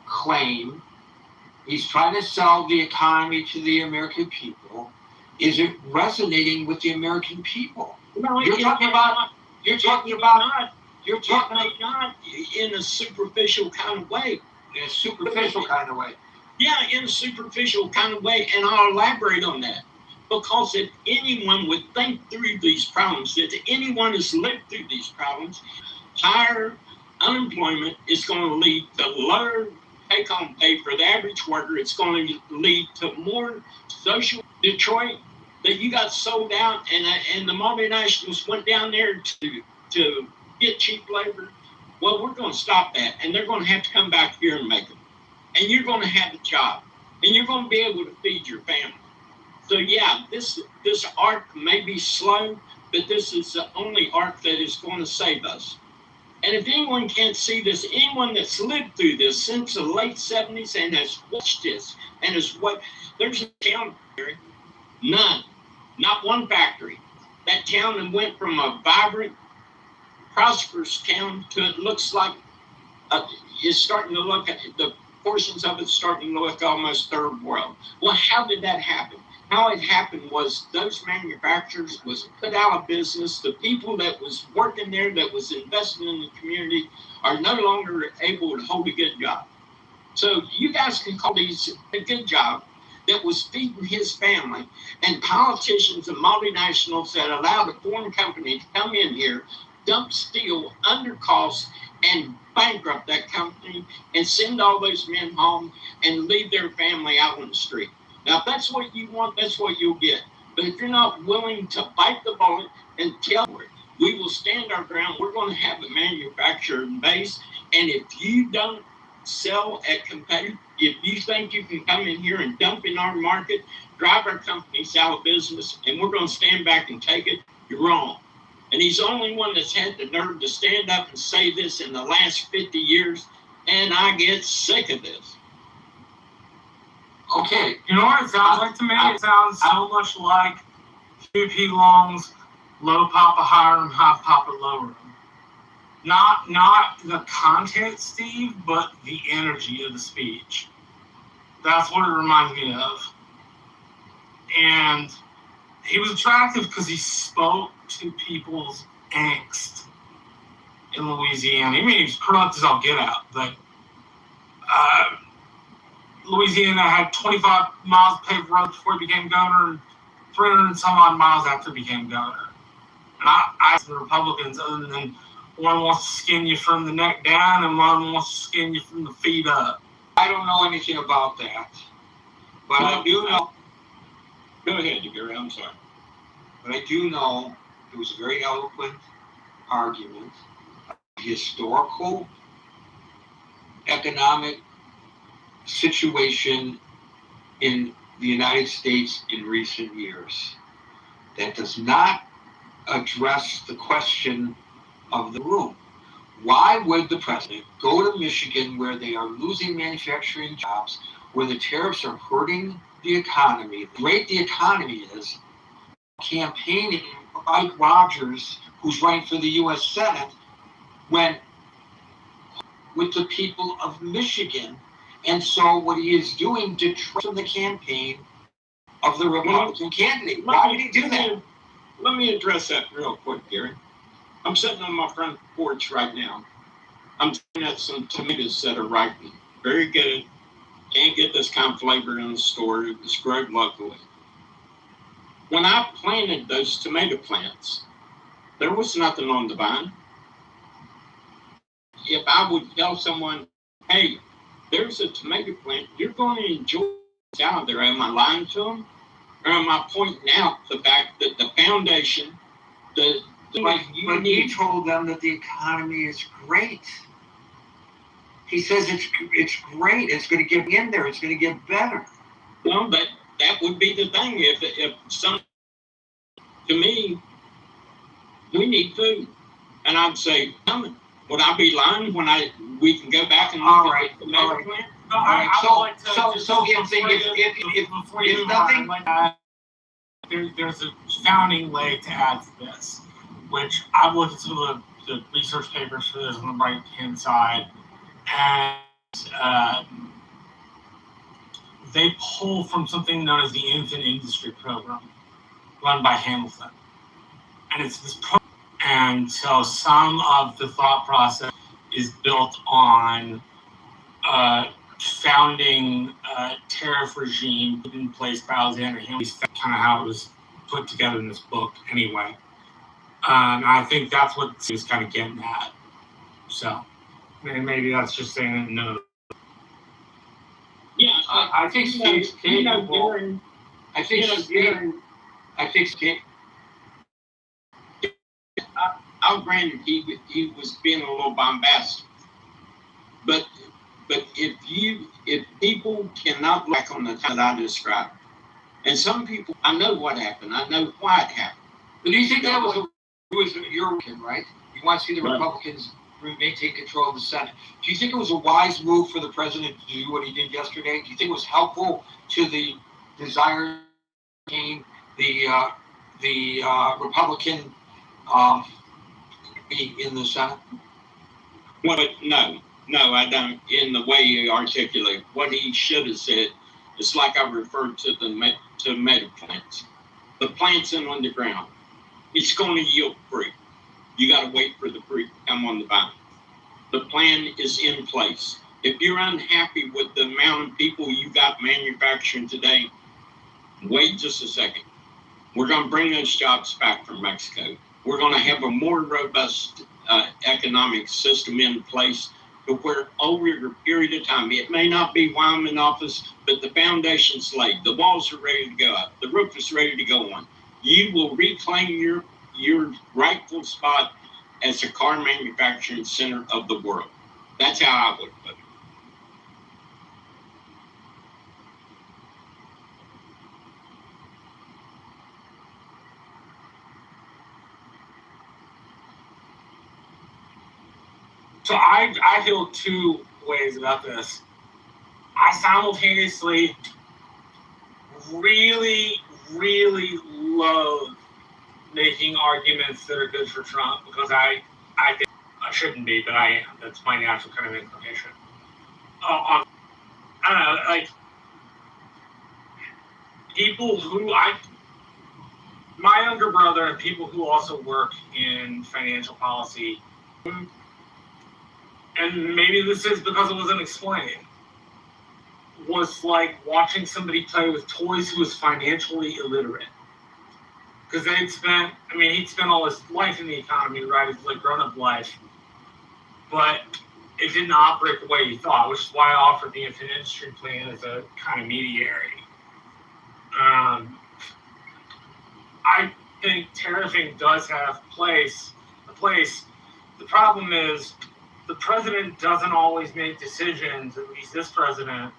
Speaker 3: claim, he's trying to sell the economy to the American people, is it resonating with the American people?
Speaker 13: No,
Speaker 3: You're talking about
Speaker 13: not in a superficial kind of way.
Speaker 3: In a superficial kind of way.
Speaker 13: Yeah, in a superficial kind of way, and I'll elaborate on that. Because if anyone would think through these problems, if anyone has lived through these problems, higher unemployment is going to lead to lower take-home pay for the average worker. It's going to lead to more social Detroit that you got sold out, and the multinationals went down there to get cheap labor. Well, we're going to stop that, and they're going to have to come back here and make them. And you're going to have a job, and you're going to be able to feed your family. So yeah, this arc may be slow, but this is the only arc that is going to save us. And if anyone can't see this, anyone that's lived through this since the late 70s and has watched this, and there's a town here, none, not one factory. That town that went from a vibrant, prosperous town to it looks like it's starting to look at the portions of it starting to look almost third world. Well, how did that happen? How it happened was those manufacturers was put out of business. The people that was working there, that was investing in the community, are no longer able to hold a good job. So you guys can call these a good job that was feeding his family, and politicians and multinationals that allowed a foreign company to come in here, dump steel under cost, and bankrupt that company and send all those men home and leave their family out on the street. Now, if that's what you want, that's what you'll get. But if you're not willing to bite the bullet and tell it, we will stand our ground. We're going to have a manufacturing base. And if you don't sell at competitive, if you think you can come in here and dump in our market, drive our companies out of business, and we're going to stand back and take it, you're wrong. And he's the only one that's had the nerve to stand up and say this in the last 50 years, and I get sick of this.
Speaker 3: Okay.
Speaker 4: You know what it sounds like to me? It sounds so much like P. Long's low papa higher and high papa lower. Not the content, Steve, but the energy of the speech. That's what it reminds me of. And he was attractive because he spoke to people's angst in Louisiana. I mean, he was corrupt as all get out, but Louisiana had 25 miles of paved roads before he became governor and 300 and some odd miles after he became governor. And I asked the Republicans, other than one wants to skin you from the neck down and one wants to skin you from the feet up.
Speaker 3: I don't know anything about that. But I do know.
Speaker 13: Go ahead, Gary, I'm sorry.
Speaker 3: But I do know it was a very eloquent argument, a historical, economic situation in the United States in recent years that does not address the question of the room. Why would the president go to Michigan, where they are losing manufacturing jobs, where the tariffs are hurting the economy, the great the economy is, campaigning for Mike Rogers, who's running for the U.S. Senate, when with the people of Michigan? And so what he is doing detracts from the campaign of the Republican candidate. Why would he do that?
Speaker 13: Let me address that real quick, Gary. I'm sitting on my front porch right now. I'm looking at some tomatoes that are ripening. Very good. Can't get this kind of flavor in the store. It was grown locally. When I planted those tomato plants, there was nothing on the vine. If I would tell someone, hey, there's a tomato plant, you're going to enjoy it out there. Am I lying to them? Or am I pointing out the fact that the foundation,
Speaker 3: But you told them that the economy is great. He says it's great. It's going to get in there. It's going to get better.
Speaker 13: Well, but that would be the thing. If some, to me, we need food, and I'd say, would I be lying when we can go back and look at the tomato plant?
Speaker 4: All right.
Speaker 3: If nothing,
Speaker 4: there's a founding leg to add to this, which I've looked at some of the research papers for this on the right hand side, and they pull from something known as the Infant Industry Program, run by Hamilton, and it's this program. And so some of the thought process is built on founding tariff regime put in place by Alexander Hamilton. That's kind of how it was put together in this book anyway. I think that's what he was kind of getting at. So maybe that's just saying no.
Speaker 13: Yeah,
Speaker 3: I think Steve's capable. I think Steve.
Speaker 13: I'll grant he was being a little bombastic, but if people cannot look on the time that I described, and some people, I know what happened, I know why it happened.
Speaker 3: But do you think that was European, right? You want to see the Republicans maintain control of the Senate. Do you think it was a wise move for the president to do what he did yesterday? Do you think it was helpful to the desire to gain the Republican in the Senate?
Speaker 13: Well, no, I don't. In the way you articulate, what he should have said, it's like I referred to tomato plants. The plant's in on the ground. It's going to yield fruit. You got to wait for the fruit to come on the vine. The plan is in place. If you're unhappy with the amount of people you got manufacturing today, wait just a second. We're going to bring those jobs back from Mexico. We're going to have a more robust economic system in place to where over a period of time, it may not be while I'm in office, but the foundation's laid, the walls are ready to go up, the roof is ready to go on. You will reclaim your rightful spot as a car manufacturing center of the world. That's how I would put it.
Speaker 4: So I feel two ways about this. I simultaneously really, really love making arguments that are good for Trump because I think I shouldn't be, but I am. That's my natural kind of inclination. I don't know, like people who my younger brother and people who also work in financial policy, and maybe this is because it wasn't explained, was like watching somebody play with toys who was financially illiterate. Because he'd spent all his life in the economy, right? His like grown-up life. But it didn't operate the way he thought, which is why I offered the infinite industry plan as a kind of mediary. I think tariffing does have a place. The problem is the president doesn't always make decisions, at least this president,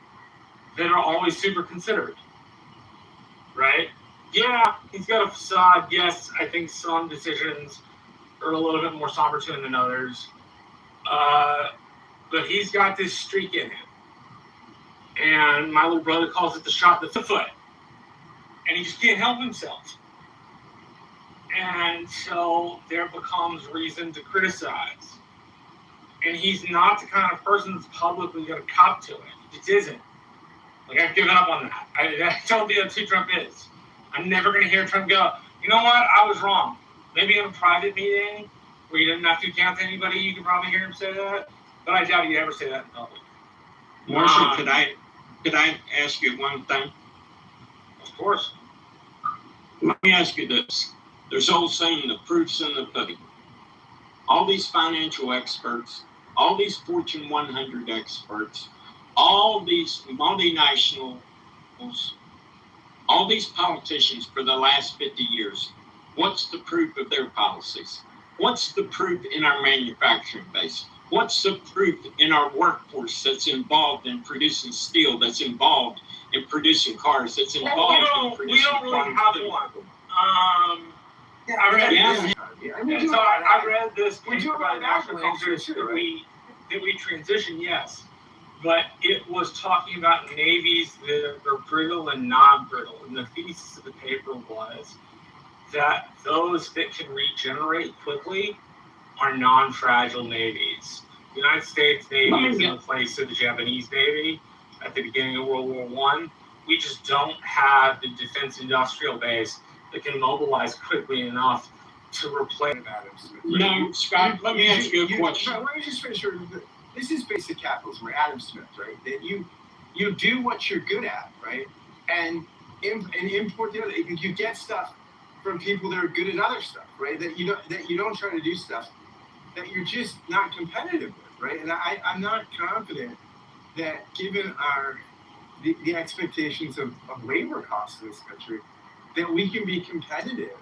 Speaker 4: that are always super considered, right? Yeah, he's got a facade. Yes, I think some decisions are a little bit more somber to him than others. But he's got this streak in him. And my little brother calls it the shot in the foot. And he just can't help himself. And so there becomes reason to criticize. And he's not the kind of person that's publicly going to cop to it. He just isn't. Like, I've given up on that. I don't think that's who Trump is. I'm never going to hear Trump go, you know what, I was wrong. Maybe in a private meeting where you didn't have to account to anybody, you can probably hear him say that. But I doubt he'd ever say that in public.
Speaker 13: Marshall, could I ask you one thing?
Speaker 4: Of course.
Speaker 13: Let me ask you this. There's an old saying, the proof's in the pudding. All these financial experts, all these Fortune 100 experts, all these multinationals, all these politicians for the last 50 years, what's the proof of their policies? What's the proof in our manufacturing base? What's the proof in our workforce that's involved in producing steel, that's involved in producing cars, that's involved in producing...
Speaker 4: We don't really have one. I read this paper by the National Cultures that we transition, yes. But it was talking about navies that are brittle and non-brittle. And the thesis of the paper was that those that can regenerate quickly are non-fragile navies. The United States Navy is in place of the Japanese Navy at the beginning of World War I. We just don't have the defense industrial base that can mobilize quickly enough to replace that.
Speaker 13: No, Scott, let me ask you a question.
Speaker 2: Let me just finish. This is basic capitalism, where Adam Smith, right? That you do what you're good at, right? And import the other. You get stuff from people that are good at other stuff, right? That you don't try to do stuff that you're just not competitive with, right? And I'm not confident that given the expectations of labor costs in this country, that we can be competitive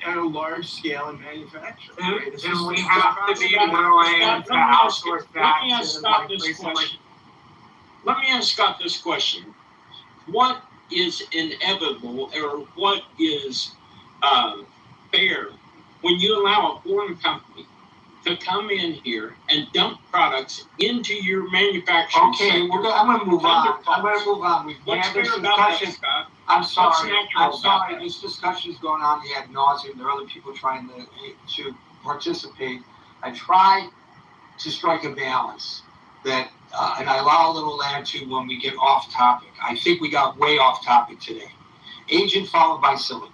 Speaker 2: at a large scale in manufacturing. Right?
Speaker 4: And we have to be willing to outsource that.
Speaker 13: Let me ask Scott this question. Let me ask Scott this question. What is inevitable, or what is fair when you allow a foreign company to come in here and dump products into your manufacturing sector?
Speaker 3: I'm going to move on. We've had this discussion. I'm sorry. This discussion is going on ad nauseum. There are other people trying to participate. I try to strike a balance that, and I allow a little latitude when we get off topic. I think we got way off topic today. Agent followed by silicon.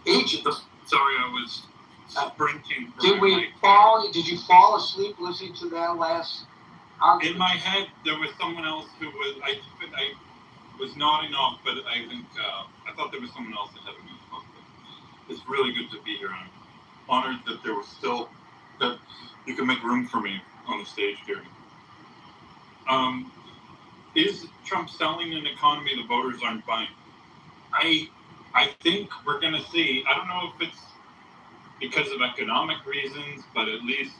Speaker 3: Agent.
Speaker 5: Sorry, I was sprinting.
Speaker 3: Did you fall asleep listening to that last argument?
Speaker 5: In my head, there was someone else who was.
Speaker 14: was nodding off, but I think I thought there was someone else ahead of me. It's really good to be here. I'm honored that there was still that you can make room for me on the stage, Gary. Is Trump selling an economy the voters aren't buying? I think we're going to see. I don't know if it's because of economic reasons, but at least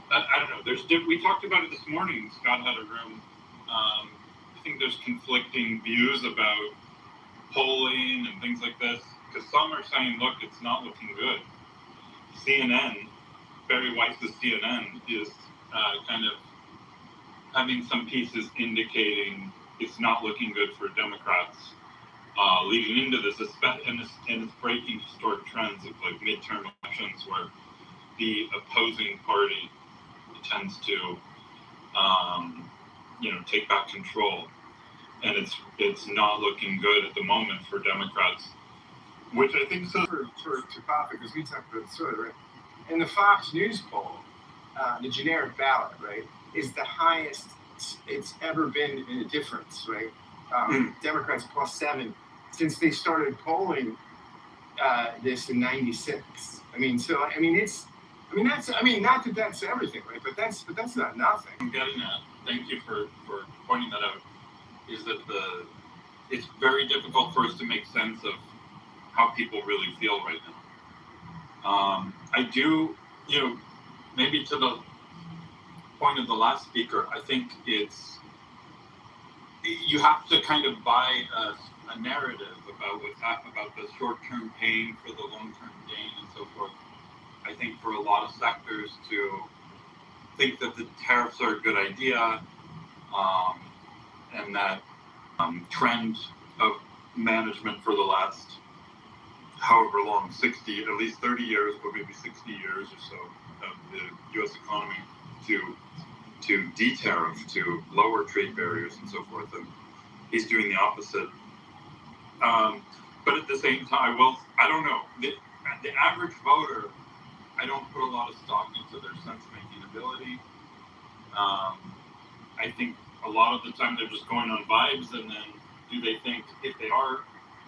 Speaker 14: I don't know. We talked about it this morning. Scott had a room. I think there's conflicting views about polling and things like this. Because some are saying, look, it's not looking good. CNN, Barry Weiss's CNN, is kind of having some pieces indicating it's not looking good for Democrats leading into this, and it's breaking historic trends of like midterm elections where the opposing party tends to, take back control, and it's not looking good at the moment for Democrats, which I think so.
Speaker 2: To Papa, because we talked about this earlier, right? In the Fox News poll, the generic ballot, right, is the highest it's ever been in a difference, right? Democrats +7 since they started polling this in '96. Not that that's everything, right? But that's not nothing.
Speaker 14: I'm getting at. Thank you for pointing that out. Is that it's very difficult for us to make sense of how people really feel right now. I do, maybe to the point of the last speaker, I think you have to kind of buy a narrative about what's happening, about the short-term pain for the long-term gain and so forth. I think for a lot of sectors to think that the tariffs are a good idea, and that trend of management for the last however long, at least 30 years, but maybe 60 years or so of the U.S. economy to de-tariff, to lower trade barriers and so forth. And he's doing the opposite. But at the same time, I don't know. The average voter, I don't put a lot of stock into their sense-making ability. I think a lot of the time they're just going on vibes, and then do they think if they are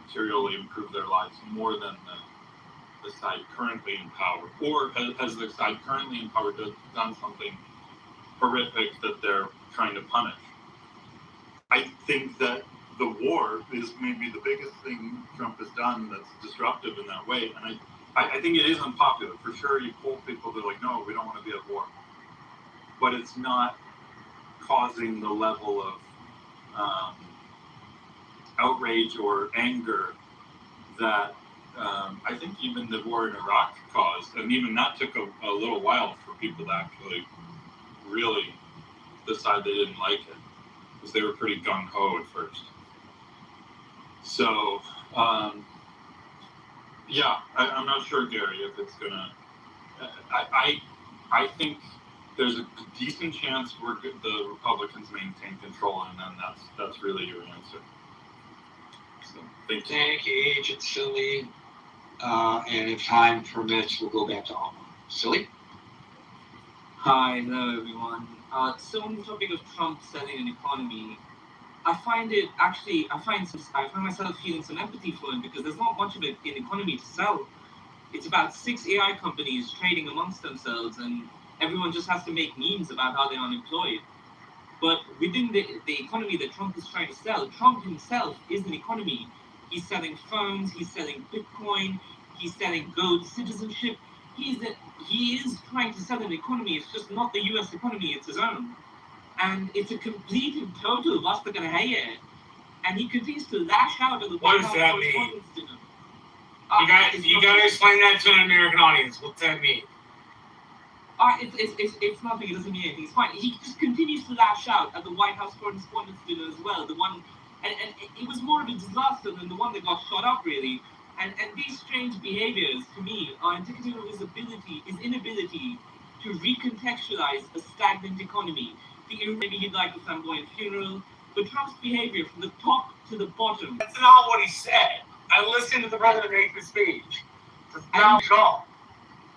Speaker 14: materially improve their lives more than the side currently in power, or has the side currently in power done something horrific that they're trying to punish? I think that the war is maybe the biggest thing Trump has done that's disruptive in that way, and I think it is unpopular. For sure, you poll people, they're like, no, we don't want to be at war. But it's not causing the level of outrage or anger that I think even the war in Iraq caused. And even that took a little while for people to actually really decide they didn't like it, because they were pretty gung-ho at first. So, I'm not sure, Gary, if it's gonna. I think there's a decent chance the Republicans maintain control, and then that's really your answer. So, thank you.
Speaker 3: Thank you, Agent Silly. And if time permits, we'll go back to Alma. Silly?
Speaker 15: Hi, hello everyone. So on the topic of Trump selling an economy, I find myself feeling some empathy for him, because there's not much of an economy to sell. It's about 6 AI companies trading amongst themselves, and everyone just has to make memes about how they're unemployed. But within the economy that Trump is trying to sell, Trump himself is an economy. He's selling phones, he's selling Bitcoin, he's selling gold citizenship. He is trying to sell an economy. It's just not the US economy, it's his own. And it's a complete and total Vasta Ganahaya. And he continues to lash out at the
Speaker 4: What does that mean? You gotta explain that to an American audience. What's that mean?
Speaker 15: It's nothing. It doesn't mean anything. It's fine. He just continues to lash out at the White House Correspondents' Dinner as well. The one, and it was more of a disaster than the one that got shot up, really. And these strange behaviors, to me, are indicative of his inability to recontextualize a stagnant economy. Maybe he'd like a flamboyant funeral, but Trump's behavior from the top to the bottom.
Speaker 4: That's not what he said. I listened to the president make the speech. That's not at all.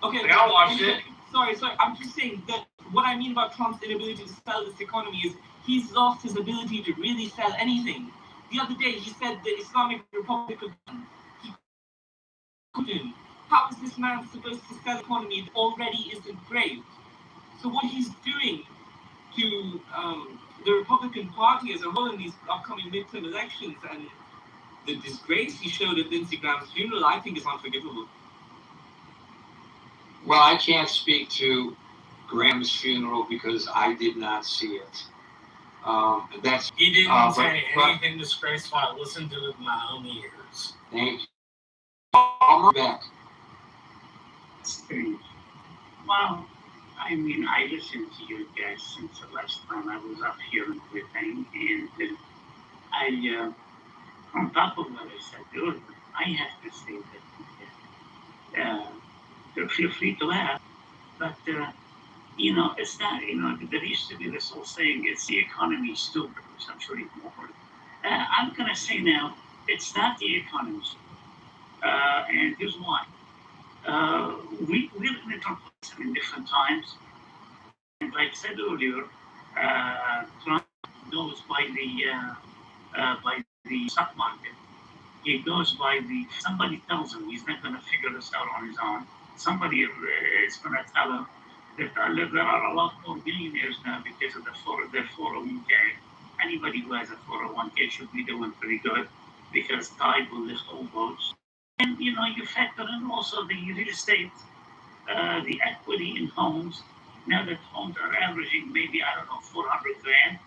Speaker 15: Okay,
Speaker 4: I watched it.
Speaker 15: Sorry. I'm just saying that what I mean about Trump's inability to sell this economy is he's lost his ability to really sell anything. The other day, he said the Islamic Republic of he couldn't. How is this man supposed to sell economy that already is in grave? So what he's doing to the Republican Party as a whole in these upcoming midterm elections and the disgrace he showed at Lindsey Graham's funeral, I think is unforgivable.
Speaker 3: Well, I can't speak to Graham's funeral because I did not see it. That's
Speaker 4: He didn't say
Speaker 3: but-
Speaker 4: anything disgraceful. I listened to it with my own ears.
Speaker 3: Thank you. I'll back.
Speaker 7: Strange. Well, I mean, I listened to you guys since the last time I was up here in Britain, and I, on top of what I said earlier, I have to say that feel free to laugh, but you know, it's not. You know, there used to be this whole saying: "It's the economy stupid," which I'm sure you've all heard. I'm gonna say now, it's not the economy, and here's why. We live in different places in different times. And like I said earlier, Trump goes by the stock market. He goes by somebody tells him he's not going to figure this out on his own. Somebody is going to tell him that there are a lot more billionaires now because of their 401k. Anybody who has a 401k should be doing pretty good because Tide will lift all boats. And you know, you factor in also the real estate, the equity in homes. Now that homes are averaging maybe, I don't know, 400 grand,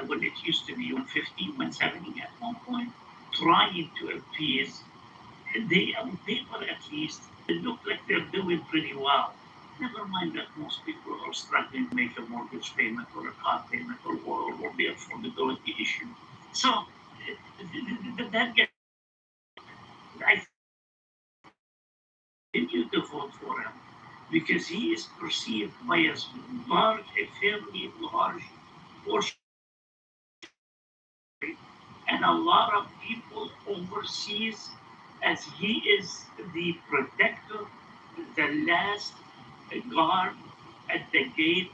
Speaker 7: when it used to be 150, 170 at one point, trying to appease, they on paper at least, they look like they're doing pretty well. Never mind that most people are struggling to make a mortgage payment or a car payment or the affordability issue. So that gets, I continue to vote for him because he is perceived by a fairly large portion, and a lot of people overseas, as he is the protector, the last guard at the gate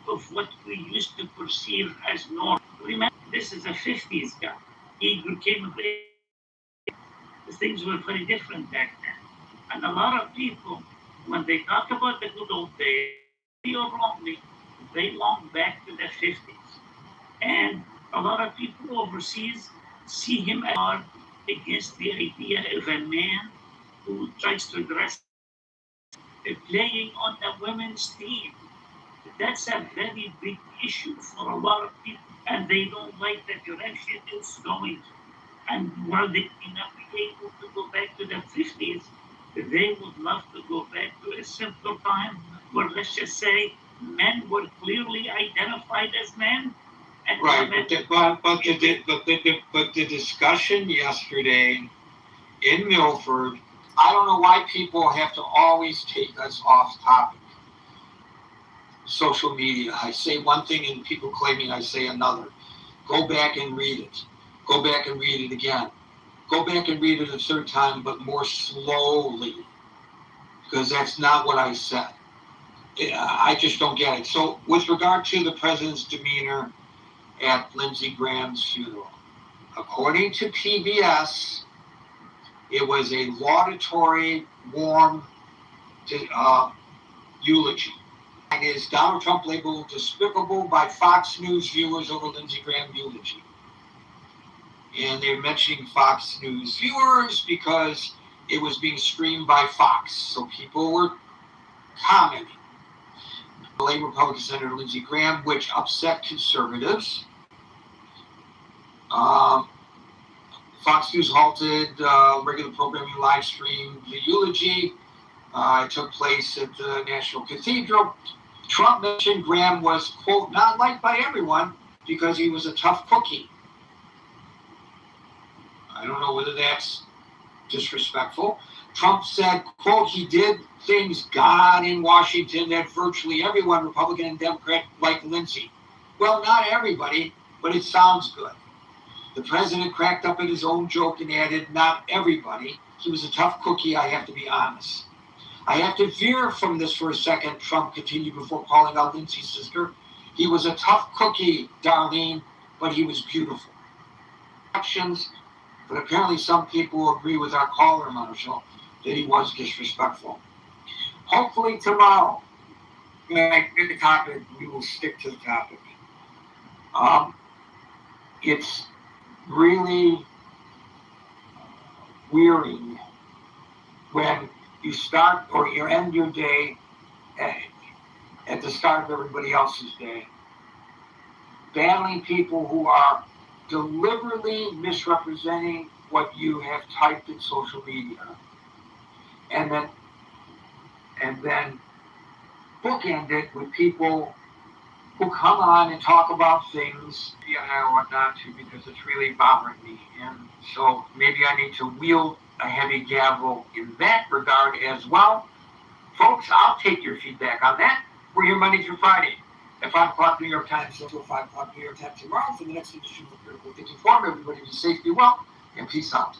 Speaker 7: of what we used to perceive as normal. Remember, this is a 50s guy. He came of age. Things were very different back then. And a lot of people, when they talk about the good old days, or wrongly, they long back to the 50s. And a lot of people overseas see him as hard against the idea of a man who tries to dress playing on the women's team. That's a very big issue for a lot of people, and they don't like the direction it's going to. And while they may not be able to go back to the 50s, they would love to go back to a simpler time where, let's just say, men were clearly identified as men. And
Speaker 3: Right, but the discussion yesterday in Milford, I don't know why people have to always take us off topic. Social media, I say one thing and people claiming I say another. Go back and read it. Go back and read it again. Go back and read it a third time, but more slowly, because that's not what I said. I just don't get it. So with regard to the president's demeanor at Lindsey Graham's funeral, according to PBS, it was a laudatory, warm eulogy. And is Donald Trump labeled despicable by Fox News viewers over Lindsey Graham eulogy? And they're mentioning Fox News viewers because it was being streamed by Fox. So people were commenting. The late Republican Senator Lindsey Graham, which upset conservatives. Fox News halted regular programming, live streamed the eulogy. It took place at the National Cathedral. Trump mentioned Graham was, quote, not liked by everyone because he was a tough cookie. I don't know whether that's disrespectful. Trump said, quote, he did things God in Washington that virtually everyone, Republican and Democrat, like Lindsey. Well, not everybody, but it sounds good. The president cracked up at his own joke and added, not everybody. He was a tough cookie, I have to be honest. I have to veer from this for a second, Trump continued before calling out Lindsey's sister. He was a tough cookie, Darlene, but he was beautiful. actions, but apparently some people agree with our caller, Marshall, that he was disrespectful. Hopefully tomorrow, when I get the topic, we will stick to the topic. It's really wearying when you start or you end your day at the start of everybody else's day, battling people who are deliberately misrepresenting what you have typed in social media, and then bookend it with people who come on and talk about things and I want not to because it's really bothering me. And so maybe I need to wield a heavy gavel in that regard as well. Folks, I'll take your feedback on that. We're here Monday through Friday at 5 o'clock New York time, until 5 o'clock New York time tomorrow for the next edition of Critical Thinking Forum. Everybody be safe, be well, and peace out.